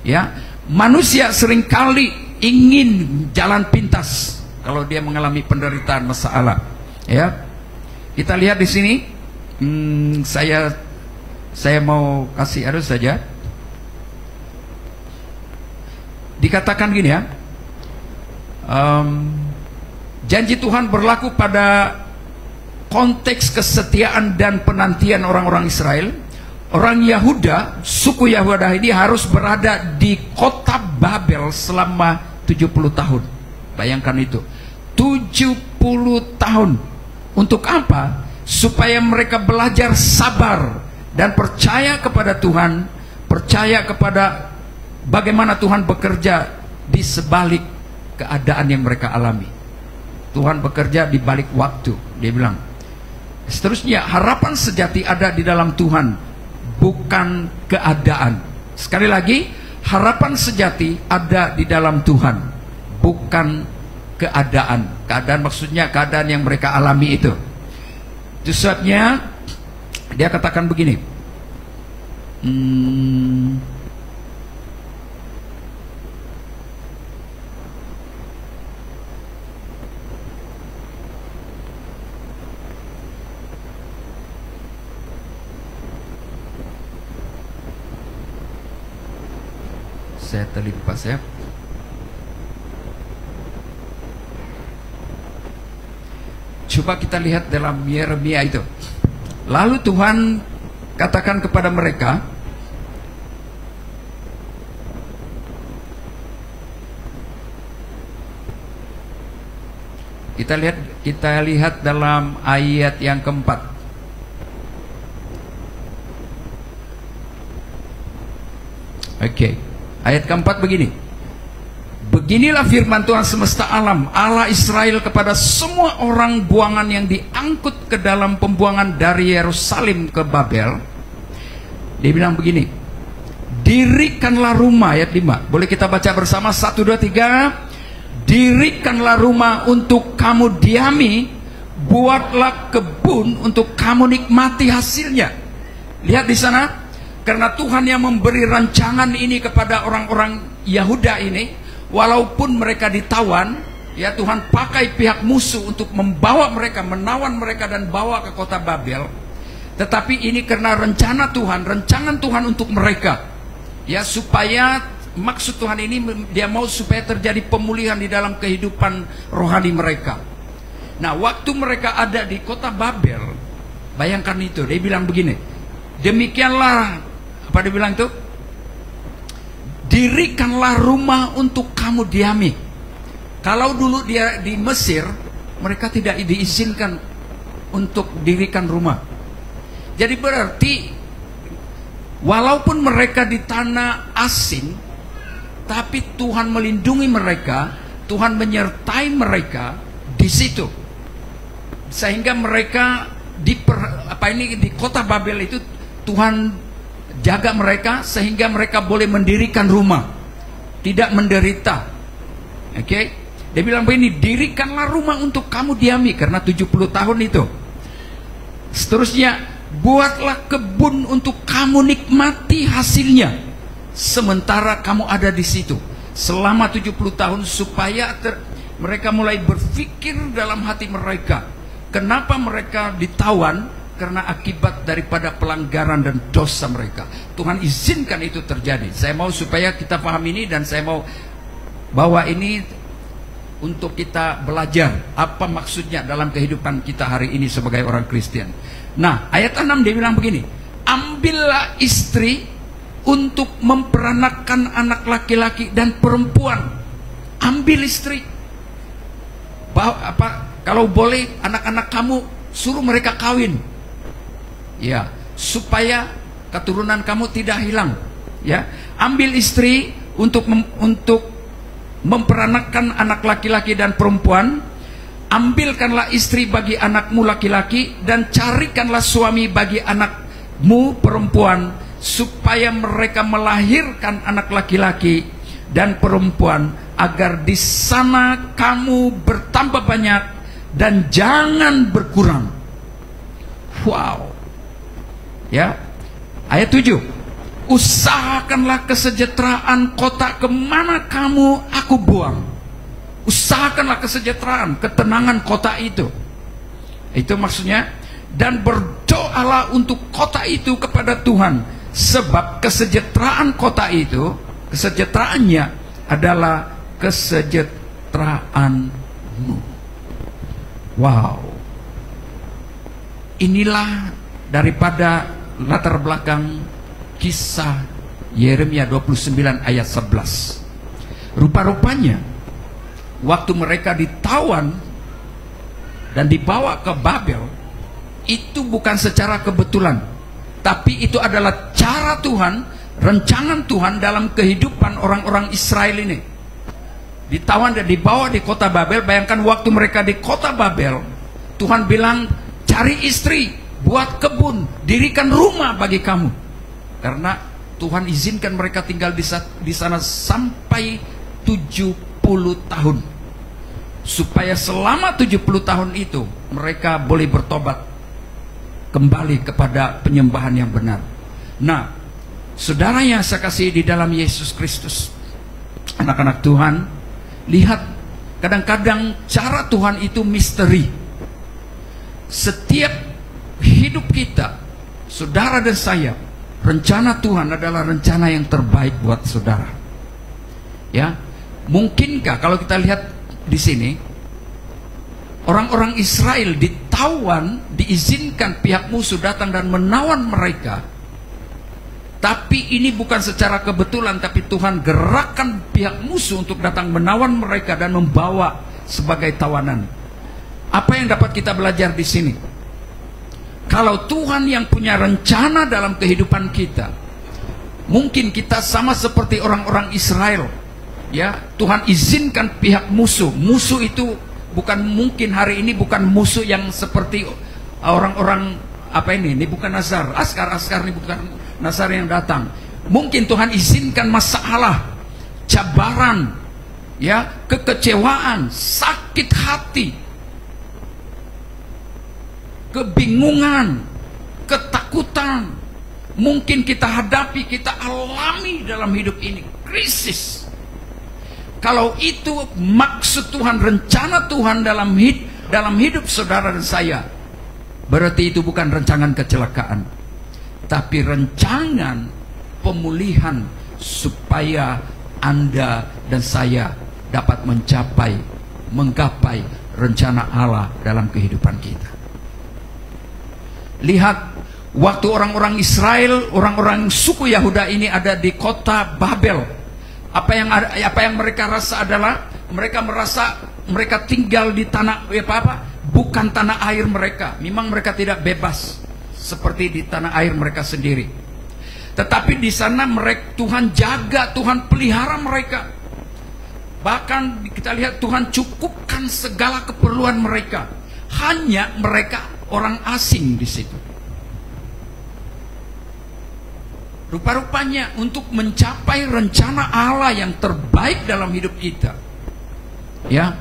Ya, manusia seringkali ingin jalan pintas kalau dia mengalami penderitaan masalah. Ya, kita lihat di sini. Saya mau kasih harus saja. Dikatakan gini ya. Janji Tuhan berlaku pada konteks kesetiaan dan penantian orang-orang Israel. Orang Yahuda, suku Yahuda ini harus berada di kota Babel selama 70 tahun. Bayangkan itu, 70 tahun. Untuk apa? Supaya mereka belajar sabar dan percaya kepada Tuhan, percaya kepada bagaimana Tuhan bekerja di sebalik keadaan yang mereka alami. Tuhan bekerja di balik waktu. Dia bilang seterusnya, harapan sejati ada di dalam Tuhan, bukan keadaan. Sekali lagi, harapan sejati ada di dalam Tuhan, bukan keadaan. Keadaan maksudnya keadaan yang mereka alami itu. Itu sebabnya dia katakan begini. Saya terlipas ya. Coba kita lihat dalam Yeremia itu. Lalu Tuhan katakan kepada mereka, kita lihat dalam ayat yang keempat. Oke. Ayat keempat begini. Beginilah firman Tuhan semesta alam, Allah Israel, kepada semua orang buangan yang diangkut ke dalam pembuangan dari Yerusalem ke Babel. Dia bilang begini, dirikanlah rumah, ayat 5. Boleh kita baca bersama, 1, 2, 3. Dirikanlah rumah untuk kamu diami, buatlah kebun untuk kamu nikmati hasilnya. Lihat di sana. Karena Tuhan yang memberi rancangan ini kepada orang-orang Yahuda ini, walaupun mereka ditawan, ya Tuhan pakai pihak musuh untuk membawa mereka, menawan mereka dan bawa ke kota Babel. Tetapi ini karena rencana Tuhan, rancangan Tuhan untuk mereka. Ya, supaya maksud Tuhan ini dia mau supaya terjadi pemulihan di dalam kehidupan rohani mereka. Nah, waktu mereka ada di kota Babel, bayangkan itu, dia bilang begini, demikianlah, apa dia bilang itu? Dirikanlah rumah untuk kamu diami. Kalau dulu dia di Mesir, mereka tidak diizinkan untuk dirikan rumah. Jadi berarti walaupun mereka di tanah asing, tapi Tuhan melindungi mereka, Tuhan menyertai mereka di situ, sehingga mereka apa ini di kota Babel itu Tuhan jaga mereka sehingga mereka boleh mendirikan rumah, tidak menderita. Oke, dia bilang begini, dirikanlah rumah untuk kamu diami, karena 70 tahun itu. Seterusnya, buatlah kebun untuk kamu nikmati hasilnya sementara kamu ada di situ selama 70 tahun, supaya mereka mulai berpikir dalam hati mereka, kenapa mereka ditawan? Karena akibat daripada pelanggaran dan dosa mereka. Tuhan izinkan itu terjadi. Saya mau supaya kita paham ini, dan saya mau bawa ini untuk kita belajar apa maksudnya dalam kehidupan kita hari ini sebagai orang Kristen. Nah, ayat 6 dia bilang begini, ambillah istri untuk memperanakan anak laki-laki dan perempuan. Ambil istri. Kalau boleh anak-anak kamu suruh mereka kawin. Ya, supaya keturunan kamu tidak hilang. Ya, ambil istri untuk memperanakan anak laki-laki dan perempuan. Ambilkanlah istri bagi anakmu laki-laki, dan carikanlah suami bagi anakmu perempuan, supaya mereka melahirkan anak laki-laki dan perempuan, agar di sana kamu bertambah banyak dan jangan berkurang. Wow. Ya, ayat 7, usahakanlah kesejahteraan kota kemana kamu aku buang. Usahakanlah kesejahteraan, ketenangan kota itu. Itu maksudnya. Dan berdoalah untuk kota itu kepada Tuhan, sebab kesejahteraan kota itu, kesejahteraannya adalah kesejahteraanmu. Wow. Inilah daripada latar belakang kisah Yeremia 29 ayat 11. Rupa-rupanya waktu mereka ditawan dan dibawa ke Babel, itu bukan secara kebetulan, tapi itu adalah cara Tuhan, rancangan Tuhan dalam kehidupan orang-orang Israel ini. Ditawan dan dibawa di kota Babel. Bayangkan waktu mereka di kota Babel, Tuhan bilang, cari istri, buat kebun, dirikan rumah bagi kamu. Karena Tuhan izinkan mereka tinggal di sana sampai 70 tahun. Supaya selama 70 tahun itu mereka boleh bertobat kembali kepada penyembahan yang benar. Nah, saudara yang saya kasih di dalam Yesus Kristus, anak-anak Tuhan, lihat, kadang-kadang cara Tuhan itu misteri. Setiap hidup kita, saudara dan saya, rencana Tuhan adalah rencana yang terbaik buat saudara. Ya, mungkinkah kalau kita lihat di sini, orang-orang Israel ditawan, diizinkan pihak musuh datang dan menawan mereka. Tapi ini bukan secara kebetulan, tapi Tuhan gerakkan pihak musuh untuk datang menawan mereka dan membawa sebagai tawanan. Apa yang dapat kita belajar di sini? Kalau Tuhan yang punya rencana dalam kehidupan kita, mungkin kita sama seperti orang-orang Israel. Ya, Tuhan izinkan pihak musuh. Musuh itu bukan mungkin hari ini bukan musuh yang seperti orang-orang apa ini bukan Nazar, Askar ini bukan Nazar yang datang. Mungkin Tuhan izinkan masalah, cabaran, ya, kekecewaan, sakit hati, kebingungan, ketakutan. Mungkin kita hadapi, kita alami dalam hidup ini, krisis. Kalau itu maksud Tuhan, rencana Tuhan dalam hidup saudara dan saya, berarti itu bukan rancangan kecelakaan, tapi rancangan pemulihan supaya Anda dan saya dapat menggapai rencana Allah dalam kehidupan kita. Lihat, waktu orang-orang Israel, orang-orang suku Yahuda ini ada di kota Babel, apa yang mereka rasa adalah, mereka merasa mereka tinggal di tanah bukan tanah air mereka. Memang mereka tidak bebas seperti di tanah air mereka sendiri. Tetapi di sana Tuhan jaga, Tuhan pelihara mereka. Bahkan kita lihat Tuhan cukupkan segala keperluan mereka. Hanya mereka orang asing di situ. Rupa-rupanya untuk mencapai rencana Allah yang terbaik dalam hidup kita, ya,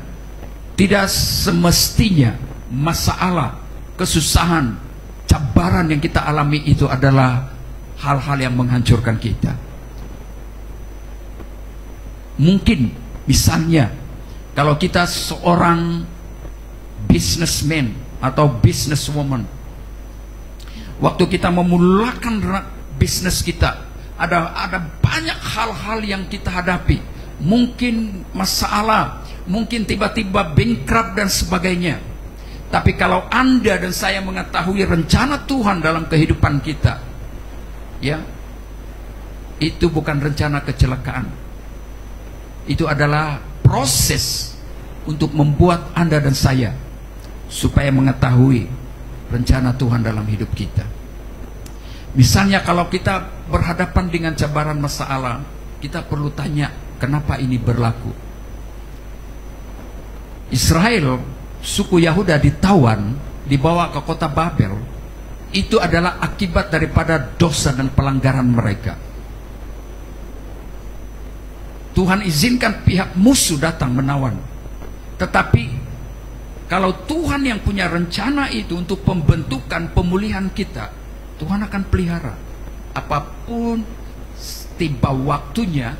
tidak semestinya masalah, kesusahan, cabaran yang kita alami itu adalah hal-hal yang menghancurkan kita. Mungkin misalnya kalau kita seorang businessman atau businesswoman, waktu kita memulakan bisnis kita, ada banyak hal-hal yang kita hadapi. Mungkin masalah, mungkin tiba-tiba bankrupt dan sebagainya. Tapi kalau Anda dan saya mengetahui rencana Tuhan dalam kehidupan kita, ya, itu bukan rencana kecelakaan. Itu adalah proses untuk membuat Anda dan saya supaya mengetahui rencana Tuhan dalam hidup kita. Misalnya kalau kita berhadapan dengan cabaran masalah, kita perlu tanya, kenapa ini berlaku? Israel, suku Yahuda ditawan, dibawa ke kota Babel. Itu adalah akibat daripada dosa dan pelanggaran mereka. Tuhan izinkan pihak musuh datang menawan. Tetapi kalau Tuhan yang punya rencana itu untuk pembentukan pemulihan kita, Tuhan akan pelihara. Apapun tiba waktunya,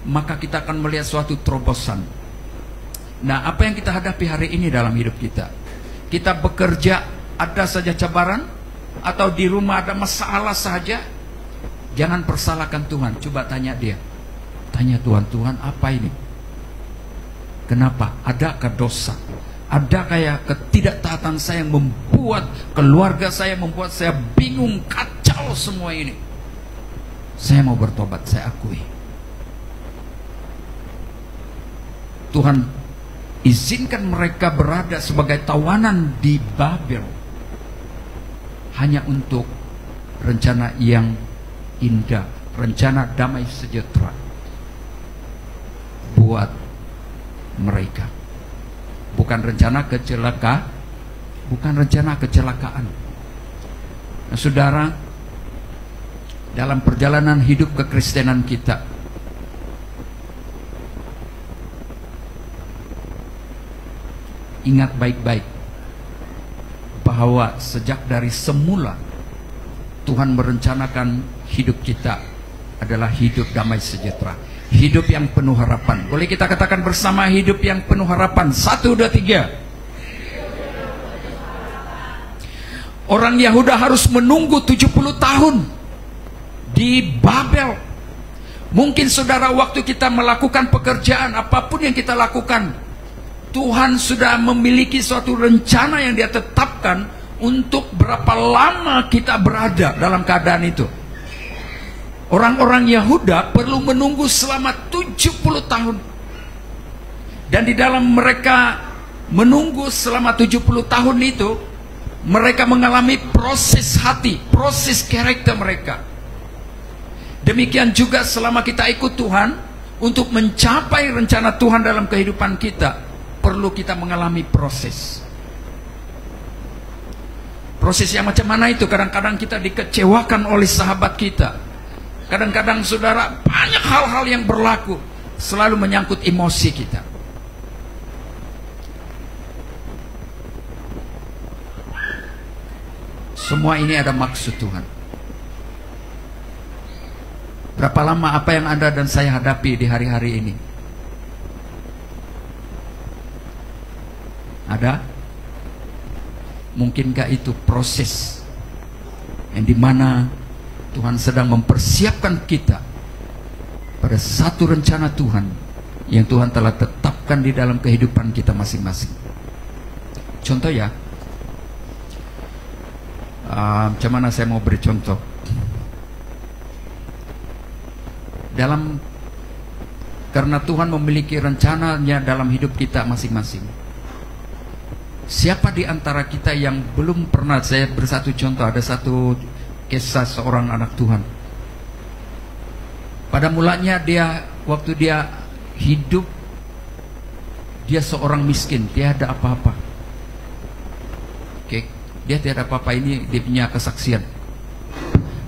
maka kita akan melihat suatu terobosan. Nah, apa yang kita hadapi hari ini dalam hidup kita? Kita bekerja, ada saja cabaran, atau di rumah ada masalah saja, jangan persalahkan Tuhan. Coba tanya dia. Tanya Tuhan, Tuhan apa ini? Kenapa? Adakah dosa? Ada kayak ketidaktaatan saya yang membuat keluarga saya, membuat saya bingung, kacau semua ini. Saya mau bertobat, saya akui. Tuhan izinkan mereka berada sebagai tawanan di Babel hanya untuk rencana yang indah, rencana damai sejahtera buat mereka. Bukan rencana kecelakaan. Nah, saudara, dalam perjalanan hidup kekristenan kita, ingat baik-baik bahwa sejak dari semula Tuhan merencanakan hidup kita adalah hidup damai sejahtera, hidup yang penuh harapan. Boleh kita katakan bersama, hidup yang penuh harapan. 1, 2, 3. Orang Yahuda harus menunggu 70 tahun di Babel. Mungkin saudara, waktu kita melakukan pekerjaan, apapun yang kita lakukan, Tuhan sudah memiliki suatu rencana yang Dia tetapkan untuk berapa lama kita berada dalam keadaan itu. Orang-orang Yahuda perlu menunggu selama 70 tahun. Dan di dalam mereka menunggu selama 70 tahun itu, mereka mengalami proses hati, proses karakter mereka. Demikian juga selama kita ikut Tuhan, untuk mencapai rencana Tuhan dalam kehidupan kita, perlu kita mengalami proses. Proses yang macam mana itu? Kadang-kadang kita dikecewakan oleh sahabat kita. Kadang-kadang saudara, banyak hal-hal yang berlaku, selalu menyangkut emosi kita. Semua ini ada maksud Tuhan. Berapa lama apa yang Anda dan saya hadapi di hari-hari ini? Ada? Mungkinkah itu proses yang dimana Tuhan sedang mempersiapkan kita pada satu rencana Tuhan yang Tuhan telah tetapkan di dalam kehidupan kita masing-masing. Contoh ya, macam mana saya mau beri contoh? Karena Tuhan memiliki rencananya dalam hidup kita masing-masing. Siapa di antara kita yang belum pernah, saya beri satu contoh, ada satu kisah seorang anak Tuhan. Pada mulanya waktu dia hidup, dia seorang miskin, tiada apa-apa. Oke, dia tiada apa-apa, ini dia punya kesaksian.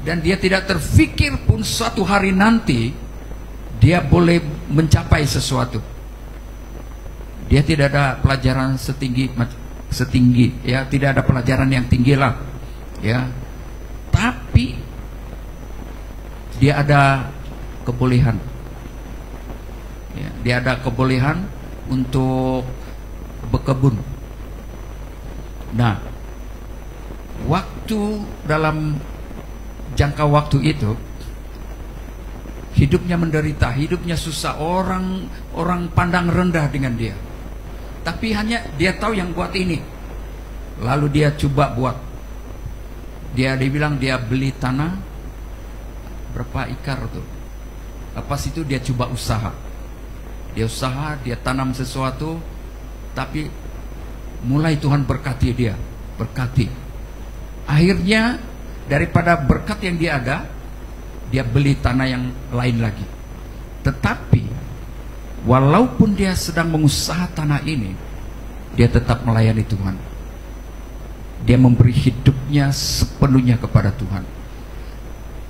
Dan dia tidak terfikir pun suatu hari nanti dia boleh mencapai sesuatu. Dia tidak ada pelajaran setinggi ya, tidak ada pelajaran yang tinggi lah ya, tapi dia ada kebolehan ya, dia ada kebolehan untuk berkebun. Nah, waktu dalam jangka waktu itu hidupnya menderita, hidupnya susah, orang pandang rendah dengan dia. Tapi hanya dia tahu yang buat ini. Lalu dia coba buat. Dia bilang dia beli tanah berapa ikar tuh. Lepas itu dia coba usaha. Dia usaha, dia tanam sesuatu, tapi mulai Tuhan berkati dia, berkati. Akhirnya daripada berkat yang dia ada, dia beli tanah yang lain lagi. Tetapi walaupun dia sedang mengusaha tanah ini, dia tetap melayani Tuhan. Dia memberi hidupnya sepenuhnya kepada Tuhan.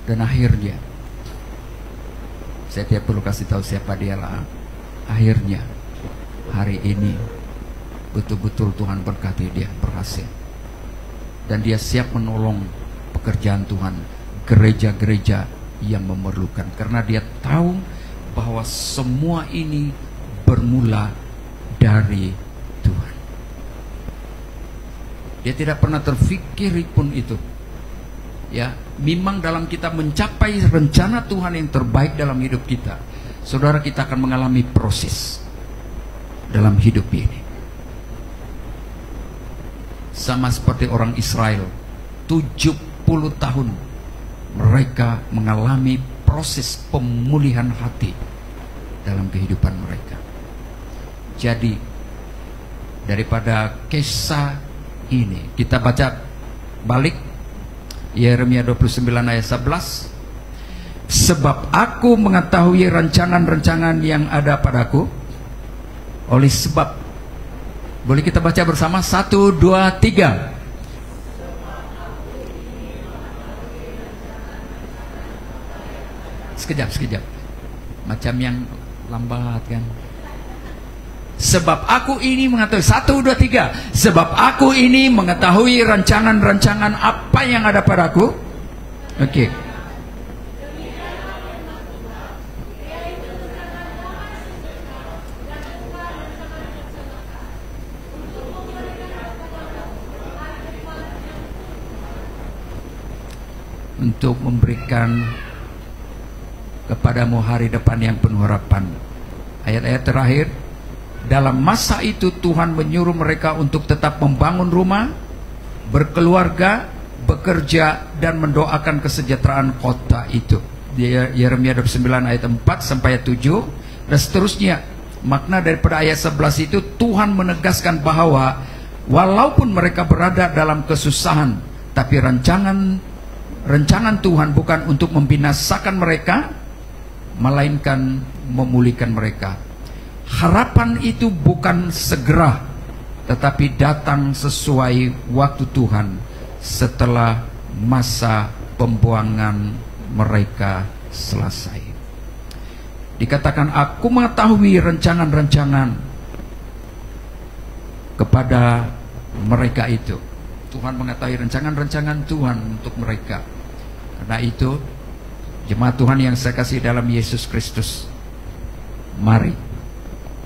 Dan akhirnya, saya tidak perlu kasih tahu siapa dia lah. Akhirnya hari ini betul-betul Tuhan berkati dia, berhasil. Dan dia siap menolong pekerjaan Tuhan, gereja-gereja yang memerlukan, karena dia tahu bahwa semua ini bermula dari Tuhan. Dia tidak pernah terfikir pun itu ya, memang dalam kita mencapai rencana Tuhan yang terbaik dalam hidup kita, saudara, kita akan mengalami proses dalam hidup ini. Sama seperti orang Israel, 70 tahun mereka mengalami proses pemulihan hati dalam kehidupan mereka. Jadi daripada kisah ini kita baca balik Yeremia 29 ayat 11. Sebab aku mengetahui rancangan-rancangan yang ada padaku. Oleh sebab, boleh kita baca bersama 1, 2, 3. Sekejap, macam yang lambat kan. Sebab aku ini mengetahui, 1, 2, 3. Sebab aku ini mengetahui rancangan-rancangan apa yang ada padaku. Oke. Untuk memberikan kepadamu hari depan yang penuh harapan. Ayat-ayat terakhir, dalam masa itu Tuhan menyuruh mereka untuk tetap membangun rumah, berkeluarga, bekerja, dan mendoakan kesejahteraan kota itu. Yeremia 29 ayat 4 sampai ayat 7 dan seterusnya. Makna daripada ayat 11 itu, Tuhan menegaskan bahwa walaupun mereka berada dalam kesusahan, tapi rancangan Tuhan bukan untuk membinasakan mereka, melainkan memulihkan mereka. Harapan itu bukan segera, tetapi datang sesuai waktu Tuhan setelah masa pembuangan mereka selesai. Dikatakan, aku mengetahui rancangan-rancangan kepada mereka itu. Tuhan mengetahui rancangan-rancangan Tuhan untuk mereka. Karena itu, jemaat Tuhan yang saya kasih dalam Yesus Kristus, mari,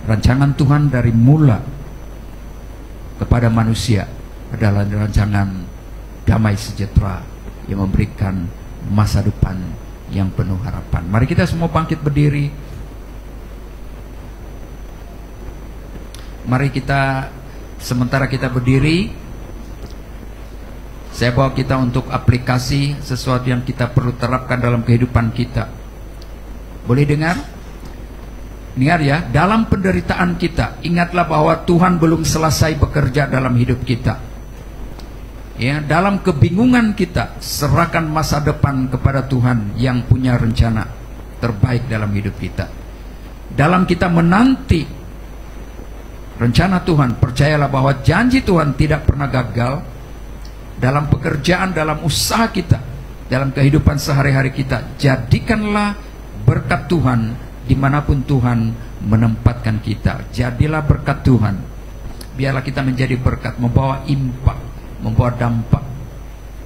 rancangan Tuhan dari mula kepada manusia adalah rancangan damai sejahtera yang memberikan masa depan yang penuh harapan. Mari kita semua bangkit berdiri. Mari kita, sementara kita berdiri, saya bawa kita untuk aplikasi sesuatu yang kita perlu terapkan dalam kehidupan kita. Boleh dengar? Dengar ya, dalam penderitaan kita, ingatlah bahwa Tuhan belum selesai bekerja dalam hidup kita. Ya, dalam kebingungan kita, serahkan masa depan kepada Tuhan yang punya rencana terbaik dalam hidup kita. Dalam kita menanti rencana Tuhan, percayalah bahwa janji Tuhan tidak pernah gagal. Dalam pekerjaan, dalam usaha kita, dalam kehidupan sehari-hari kita. Jadikanlah berkat Tuhan dimanapun Tuhan menempatkan kita. Jadilah berkat Tuhan. Biarlah kita menjadi berkat, membawa impact, membawa dampak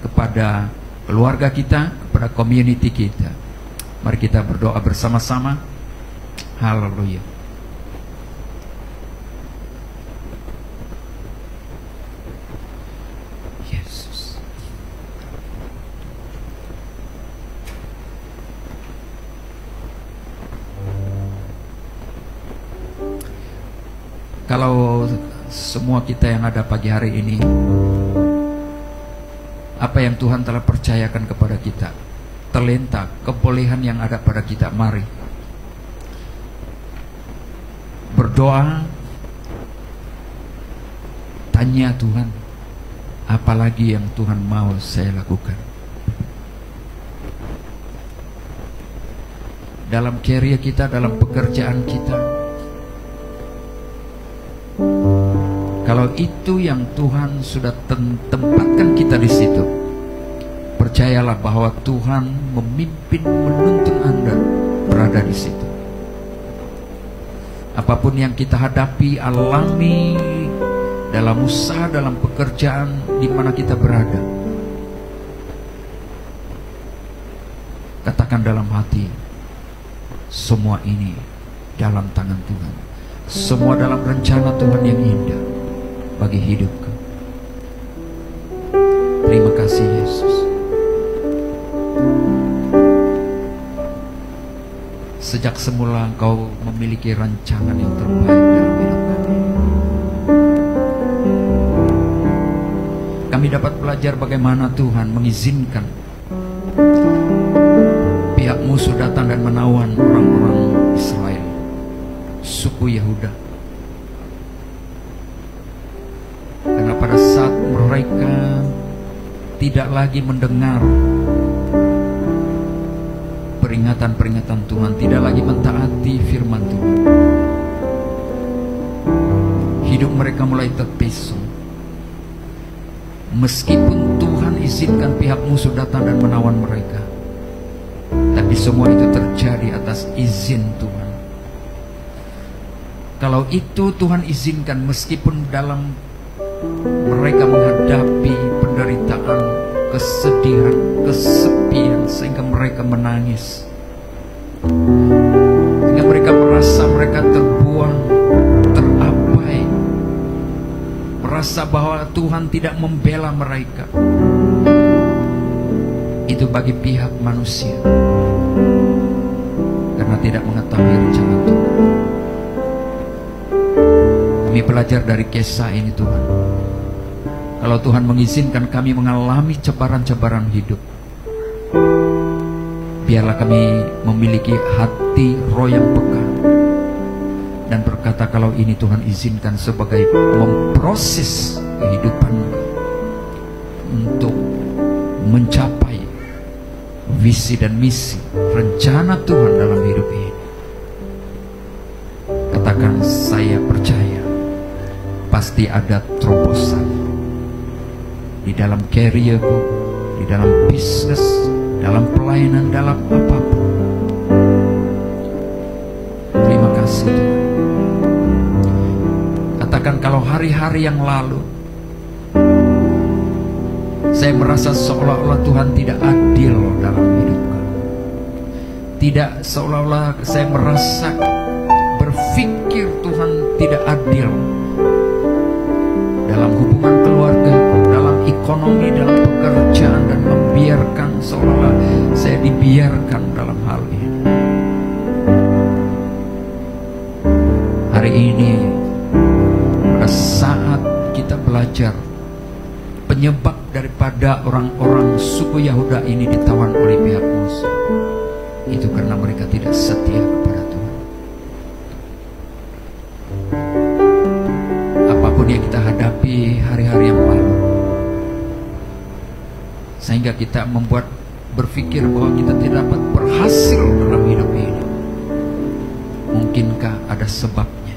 kepada keluarga kita, kepada community kita. Mari kita berdoa bersama-sama. Haleluya. Yesus. Kalau semua kita yang ada pagi hari ini, apa yang Tuhan telah percayakan kepada kita, talenta, kebolehan yang ada pada kita, mari berdoa, tanya Tuhan, apalagi yang Tuhan mau saya lakukan dalam career kita, dalam pekerjaan kita. Kalau itu yang Tuhan sudah tempatkan kita di situ, percayalah bahwa Tuhan memimpin, menuntun Anda berada di situ. Apapun yang kita hadapi, alami dalam usaha, dalam pekerjaan, di mana kita berada, katakan dalam hati, semua ini dalam tangan Tuhan. Semua dalam rencana Tuhan yang indah bagi hidupku. Terima kasih Yesus. Sejak semula Engkau memiliki rancangan yang terbaik dalam hidup kami. Kami dapat belajar bagaimana Tuhan mengizinkan pihak musuh datang dan menawan orang-orang Israel, suku Yehuda. Karena pada saat mereka tidak lagi mendengar peringatan-peringatan Tuhan, tidak lagi mentaati firman Tuhan, hidup mereka mulai terpesong. Meskipun Tuhan izinkan pihak musuh datang dan menawan mereka, tapi semua itu terjadi atas izin Tuhan. Kalau itu Tuhan izinkan, meskipun dalam mereka menghadapi penderitaan, kesedihan, kesepian, sehingga mereka menangis, sehingga mereka merasa mereka terbuang, terabai, merasa bahwa Tuhan tidak membela mereka. Itu bagi pihak manusia, karena tidak mengetahui rencana Tuhan. Kami belajar dari kisah ini Tuhan. Kalau Tuhan mengizinkan kami mengalami cebaran-cebaran hidup, biarlah kami memiliki hati roh yang peka dan berkata, kalau ini Tuhan izinkan sebagai memproses kehidupan untuk mencapai visi dan misi rencana Tuhan dalam hidup ini. Katakan, saya percaya pasti ada terobosan di dalam careerku, di dalam bisnis, dalam pelayanan, dalam apapun. Terima kasih Tuhan. Katakan, kalau hari-hari yang lalu saya merasa seolah-olah Tuhan tidak adil dalam hidupku, tidak, seolah-olah saya merasa berpikir Tuhan tidak adil dalam hubungan keluarga, dalam ekonomi, dalam pekerjaan, dan membiarkan, seolah-olah saya dibiarkan dalam hal ini. Hari ini, pada saat kita belajar penyebab daripada orang-orang suku Yehuda ini ditawan oleh pihak musuh, itu karena mereka tidak setia kepada Tuhan. Apapun yang kita hadapi hari-hari yang lalu, sehingga kita membuat berpikir bahwa kita tidak dapat berhasil dalam hidup ini, mungkinkah ada sebabnya?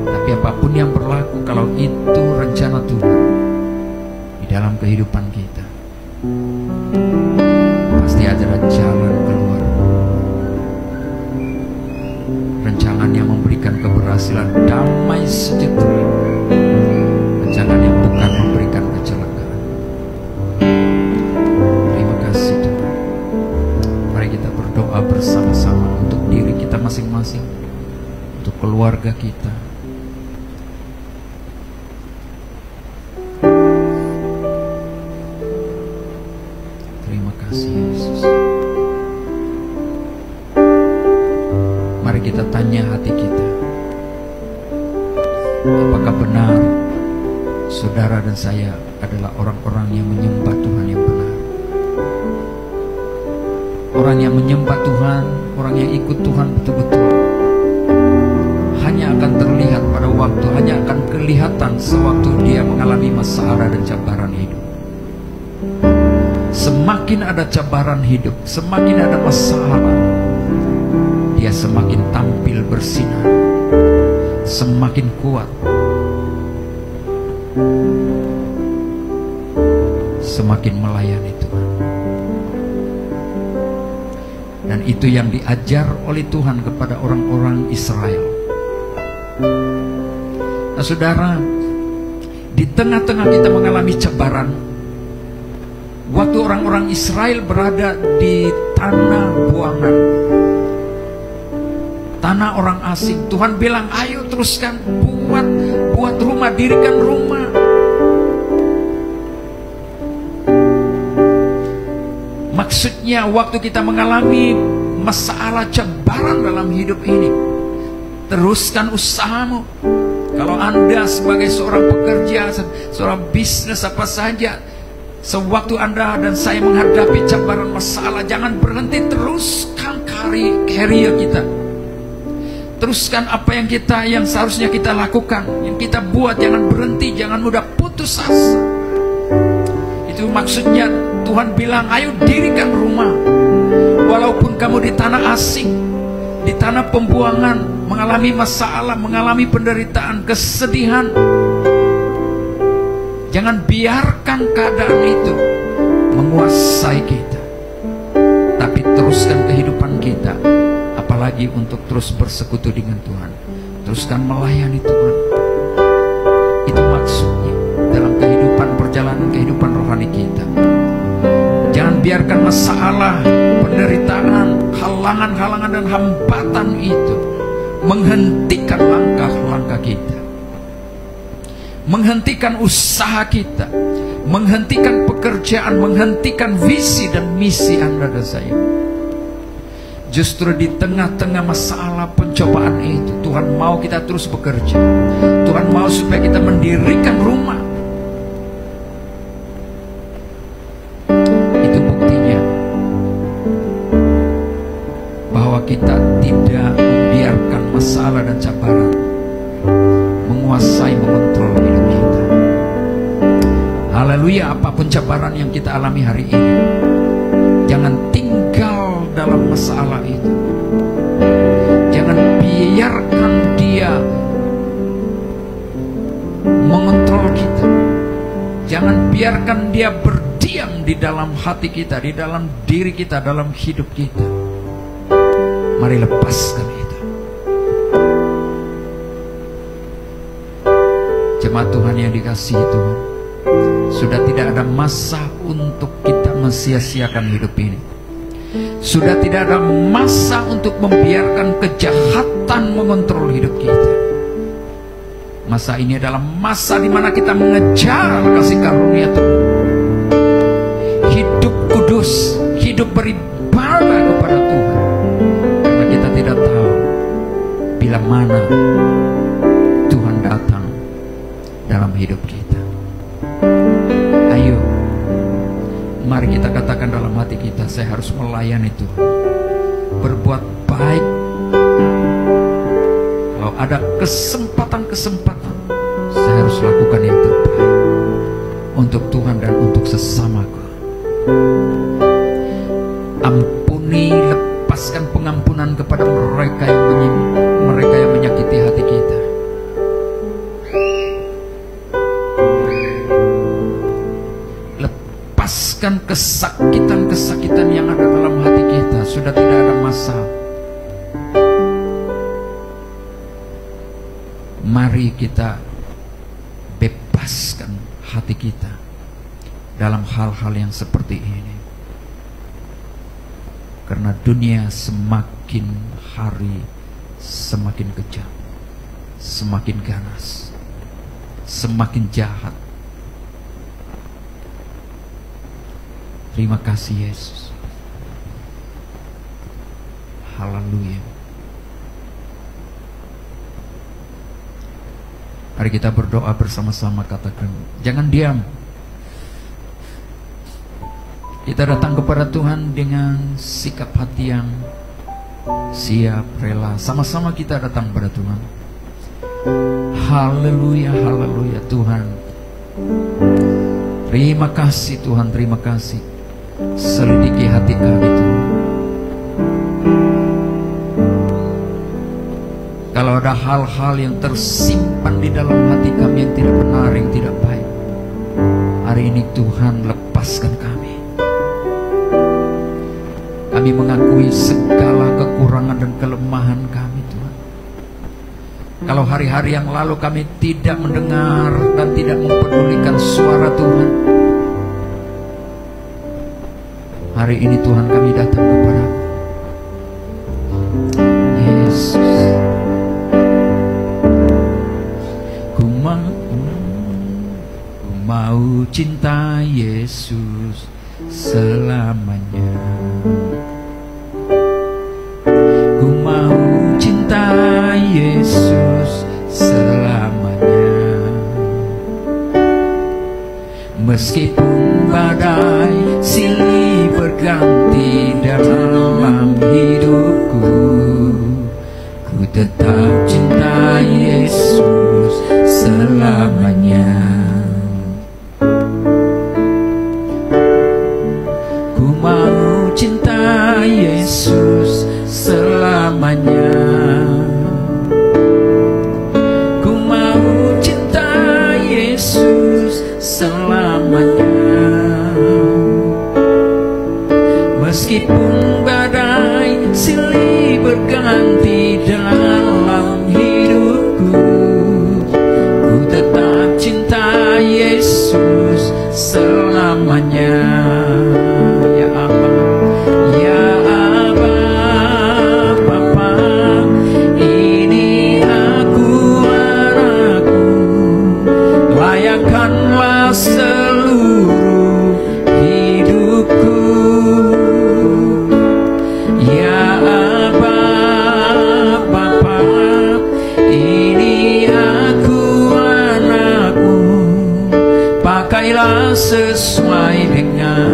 Tapi apapun yang berlaku, kalau itu rencana Tuhan, dalam kehidupan kita. Pasti ada jalan keluar, rancangan yang memberikan keberhasilan, damai sejahtera, rancangan yang bukan memberikan kecelakaan. Terima kasih Tuhan. Mari kita berdoa bersama-sama untuk diri kita masing-masing, untuk keluarga kita. Terima kasih Yesus. Mari kita tanya hati kita, apakah benar saudara dan saya adalah orang-orang yang menyembah Tuhan yang benar? Orang yang menyembah Tuhan, orang yang ikut Tuhan betul-betul, hanya akan terlihat pada waktu, hanya akan kelihatan sewaktu dia mengalami masalah dan cabaran hidup. Semakin ada cabaran hidup, semakin ada masalah, dia semakin tampil bersinar, semakin kuat, semakin melayani Tuhan. Dan itu yang diajar oleh Tuhan kepada orang-orang Israel. Nah saudara, di tengah-tengah kita mengalami cabaran, waktu orang-orang Israel berada di tanah buangan, tanah orang asing, Tuhan bilang, ayo teruskan, buat rumah, dirikan rumah. Maksudnya waktu kita mengalami masalah cabaran dalam hidup ini, teruskan usahamu. Kalau Anda sebagai seorang pekerja, seorang bisnis apa saja, sewaktu Anda dan saya menghadapi cabaran masalah, jangan berhenti, teruskan karya kita. Teruskan apa yang seharusnya kita lakukan, yang kita buat, jangan berhenti, jangan mudah putus asa. Itu maksudnya Tuhan bilang, ayo dirikan rumah. Walaupun kamu di tanah asing, di tanah pembuangan, mengalami masalah, mengalami penderitaan, kesedihan, jangan biarkan keadaan itu menguasai kita, tapi teruskan kehidupan kita, apalagi untuk terus bersekutu dengan Tuhan, teruskan melayani Tuhan. Itu maksudnya dalam kehidupan, perjalanan kehidupan rohani kita. Jangan biarkan masalah, penderitaan, halangan-halangan dan hambatan itu menghentikan langkah-langkah kita, menghentikan usaha kita, menghentikan pekerjaan, menghentikan visi dan misi Anda dan saya. Justru di tengah-tengah masalah pencobaan itu, Tuhan mau kita terus bekerja. Tuhan mau supaya kita mendirikan rumah. Itu buktinya bahwa kita tidak membiarkan masalah dan cabaran menguasai, mengontrol hidup kita. Haleluya. Apapun cabaran yang kita alami hari ini, jangan tinggal dalam masalah itu. Jangan biarkan dia mengontrol kita. Jangan biarkan dia berdiam di dalam hati kita, di dalam diri kita, dalam hidup kita. Mari lepaskan itu. Jemaat Tuhan yang dikasihi Tuhan, sudah tidak ada masa untuk kita mensia-siakan hidup ini. Sudah tidak ada masa untuk membiarkan kejahatan mengontrol hidup kita. Masa ini adalah masa di mana kita mengejar kasih karunia Tuhan. Hidup kudus, hidup beribadah kepada Tuhan. Karena kita tidak tahu bila mana Tuhan datang dalam hidup kita. Ayo, mari kita katakan dalam hati kita, saya harus melayani Tuhan, berbuat baik. Kalau ada kesempatan-kesempatan, saya harus lakukan yang terbaik untuk Tuhan dan untuk sesamaku. Ampuni, lepaskan pengampunan kepada mereka yang menyakiti hati kita. Mari kita bebaskan hati kita dalam hal-hal yang seperti ini. Karena dunia semakin hari semakin kejam, semakin ganas, semakin jahat. Terima kasih Yesus. Haleluya. Mari kita berdoa bersama-sama, katakan, jangan diam. Kita datang kepada Tuhan dengan sikap hati yang siap, rela. Sama-sama kita datang kepada Tuhan. Haleluya, haleluya Tuhan. Terima kasih Tuhan, terima kasih. Selidiki hati kami Tuhan. Kalau ada hal-hal yang tersimpan di dalam hati kami yang tidak benar, yang tidak baik, hari ini Tuhan lepaskan kami. Kami mengakui segala kekurangan dan kelemahan kami Tuhan. Kalau hari-hari yang lalu kami tidak mendengar dan tidak mempedulikan suara Tuhan, hari ini Tuhan kami datang kepada-Mu. Yesus, ku mau cinta Yesus selamanya. Ku mau cinta Yesus selamanya. Meskipun badai silih berganti dalam hidupku, ku tetap cinta Yesus selamanya. Ku mau cinta Yesus selamanya. Ku mau cinta Yesus selamanya. Meskipun badai silih berganti dalam hidupku, ku tetap cinta Yesus selamanya. Ya Abba, ya Abba, Bapa, ini aku anakku, layakkanlah seluruh hidupku. Ya Abba, Bapa, ini aku anakmu, pakailah sesuai dengan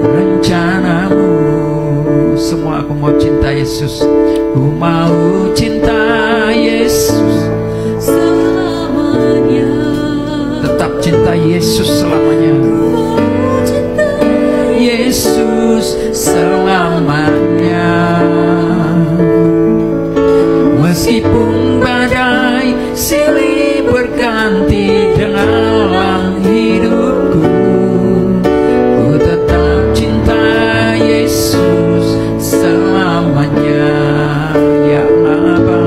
rencanamu. Semua aku mau cinta Yesus. Ku mau cinta Yesus selamanya. Tetap cinta Yesus selamanya. Yesus selamanya. Meskipun badai silih berganti dalam hidupku, ku tetap cinta Yesus selamanya. Ya Abba,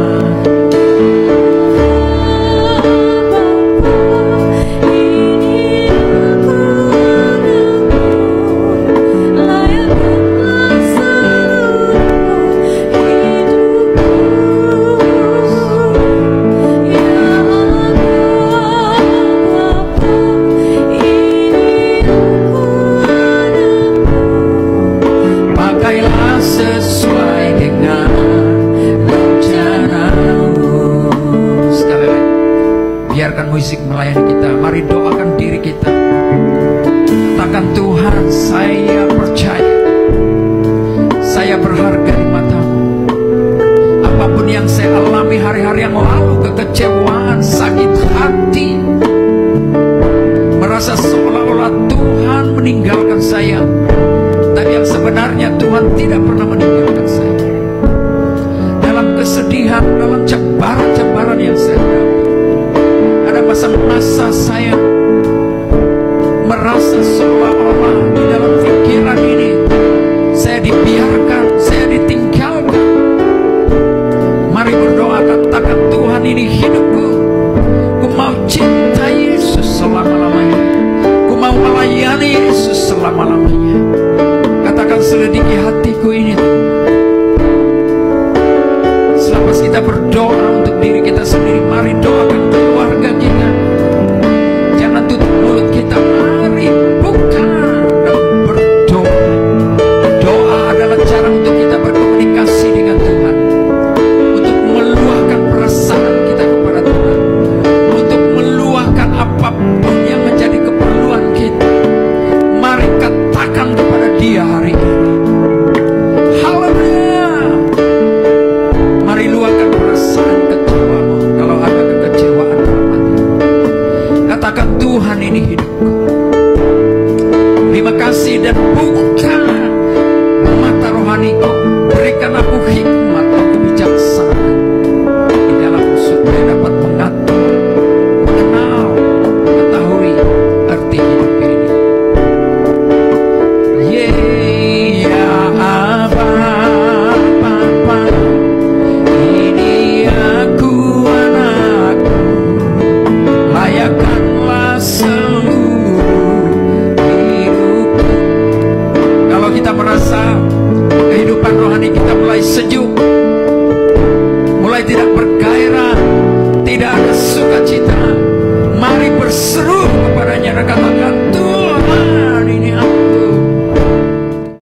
sesuai dengan rencanamu. Sekali lagi, biarkan musik melayani kita. Mari doakan diri kita. Katakan, Tuhan, saya percaya, saya berharga di mata-Mu. Apapun yang saya alami hari-hari yang lalu, kekecewaan, sakit hati, merasa seolah-olah Tuhan meninggalkan saya, tapi yang sebenarnya Tuhan tidak pernah meninggalkan saya. Dalam kesedihan, dalam cebaran-cebaran yang saya alami, ada masa-masa saya merasa seolah-olah di dalam pikiran ini saya dibiarkan, saya ditinggalkan. Mari berdoa, katakan, Tuhan, ini hidupku, selama-lamanya. Katakan, selidiki hatiku ini Tuhan. Selepas kita berdoa untuk diri kita sendiri, mari doakan keluarga kita. Jangan tutup mulut kita, mari buka dan berdoa. Doa adalah cara untuk kita berkomunikasi dengan Tuhan, untuk meluahkan perasaan kita kepada Tuhan, untuk meluahkan apapun yang menjadi keperluan kita. Mari katakan kepada Dia hari ini. Haleluya. Mari luahkan perasaan kecewamu. Kalau ada kekecewaan dalam hati, katakan, Tuhan, ini hidupku. Terima kasih, dan buka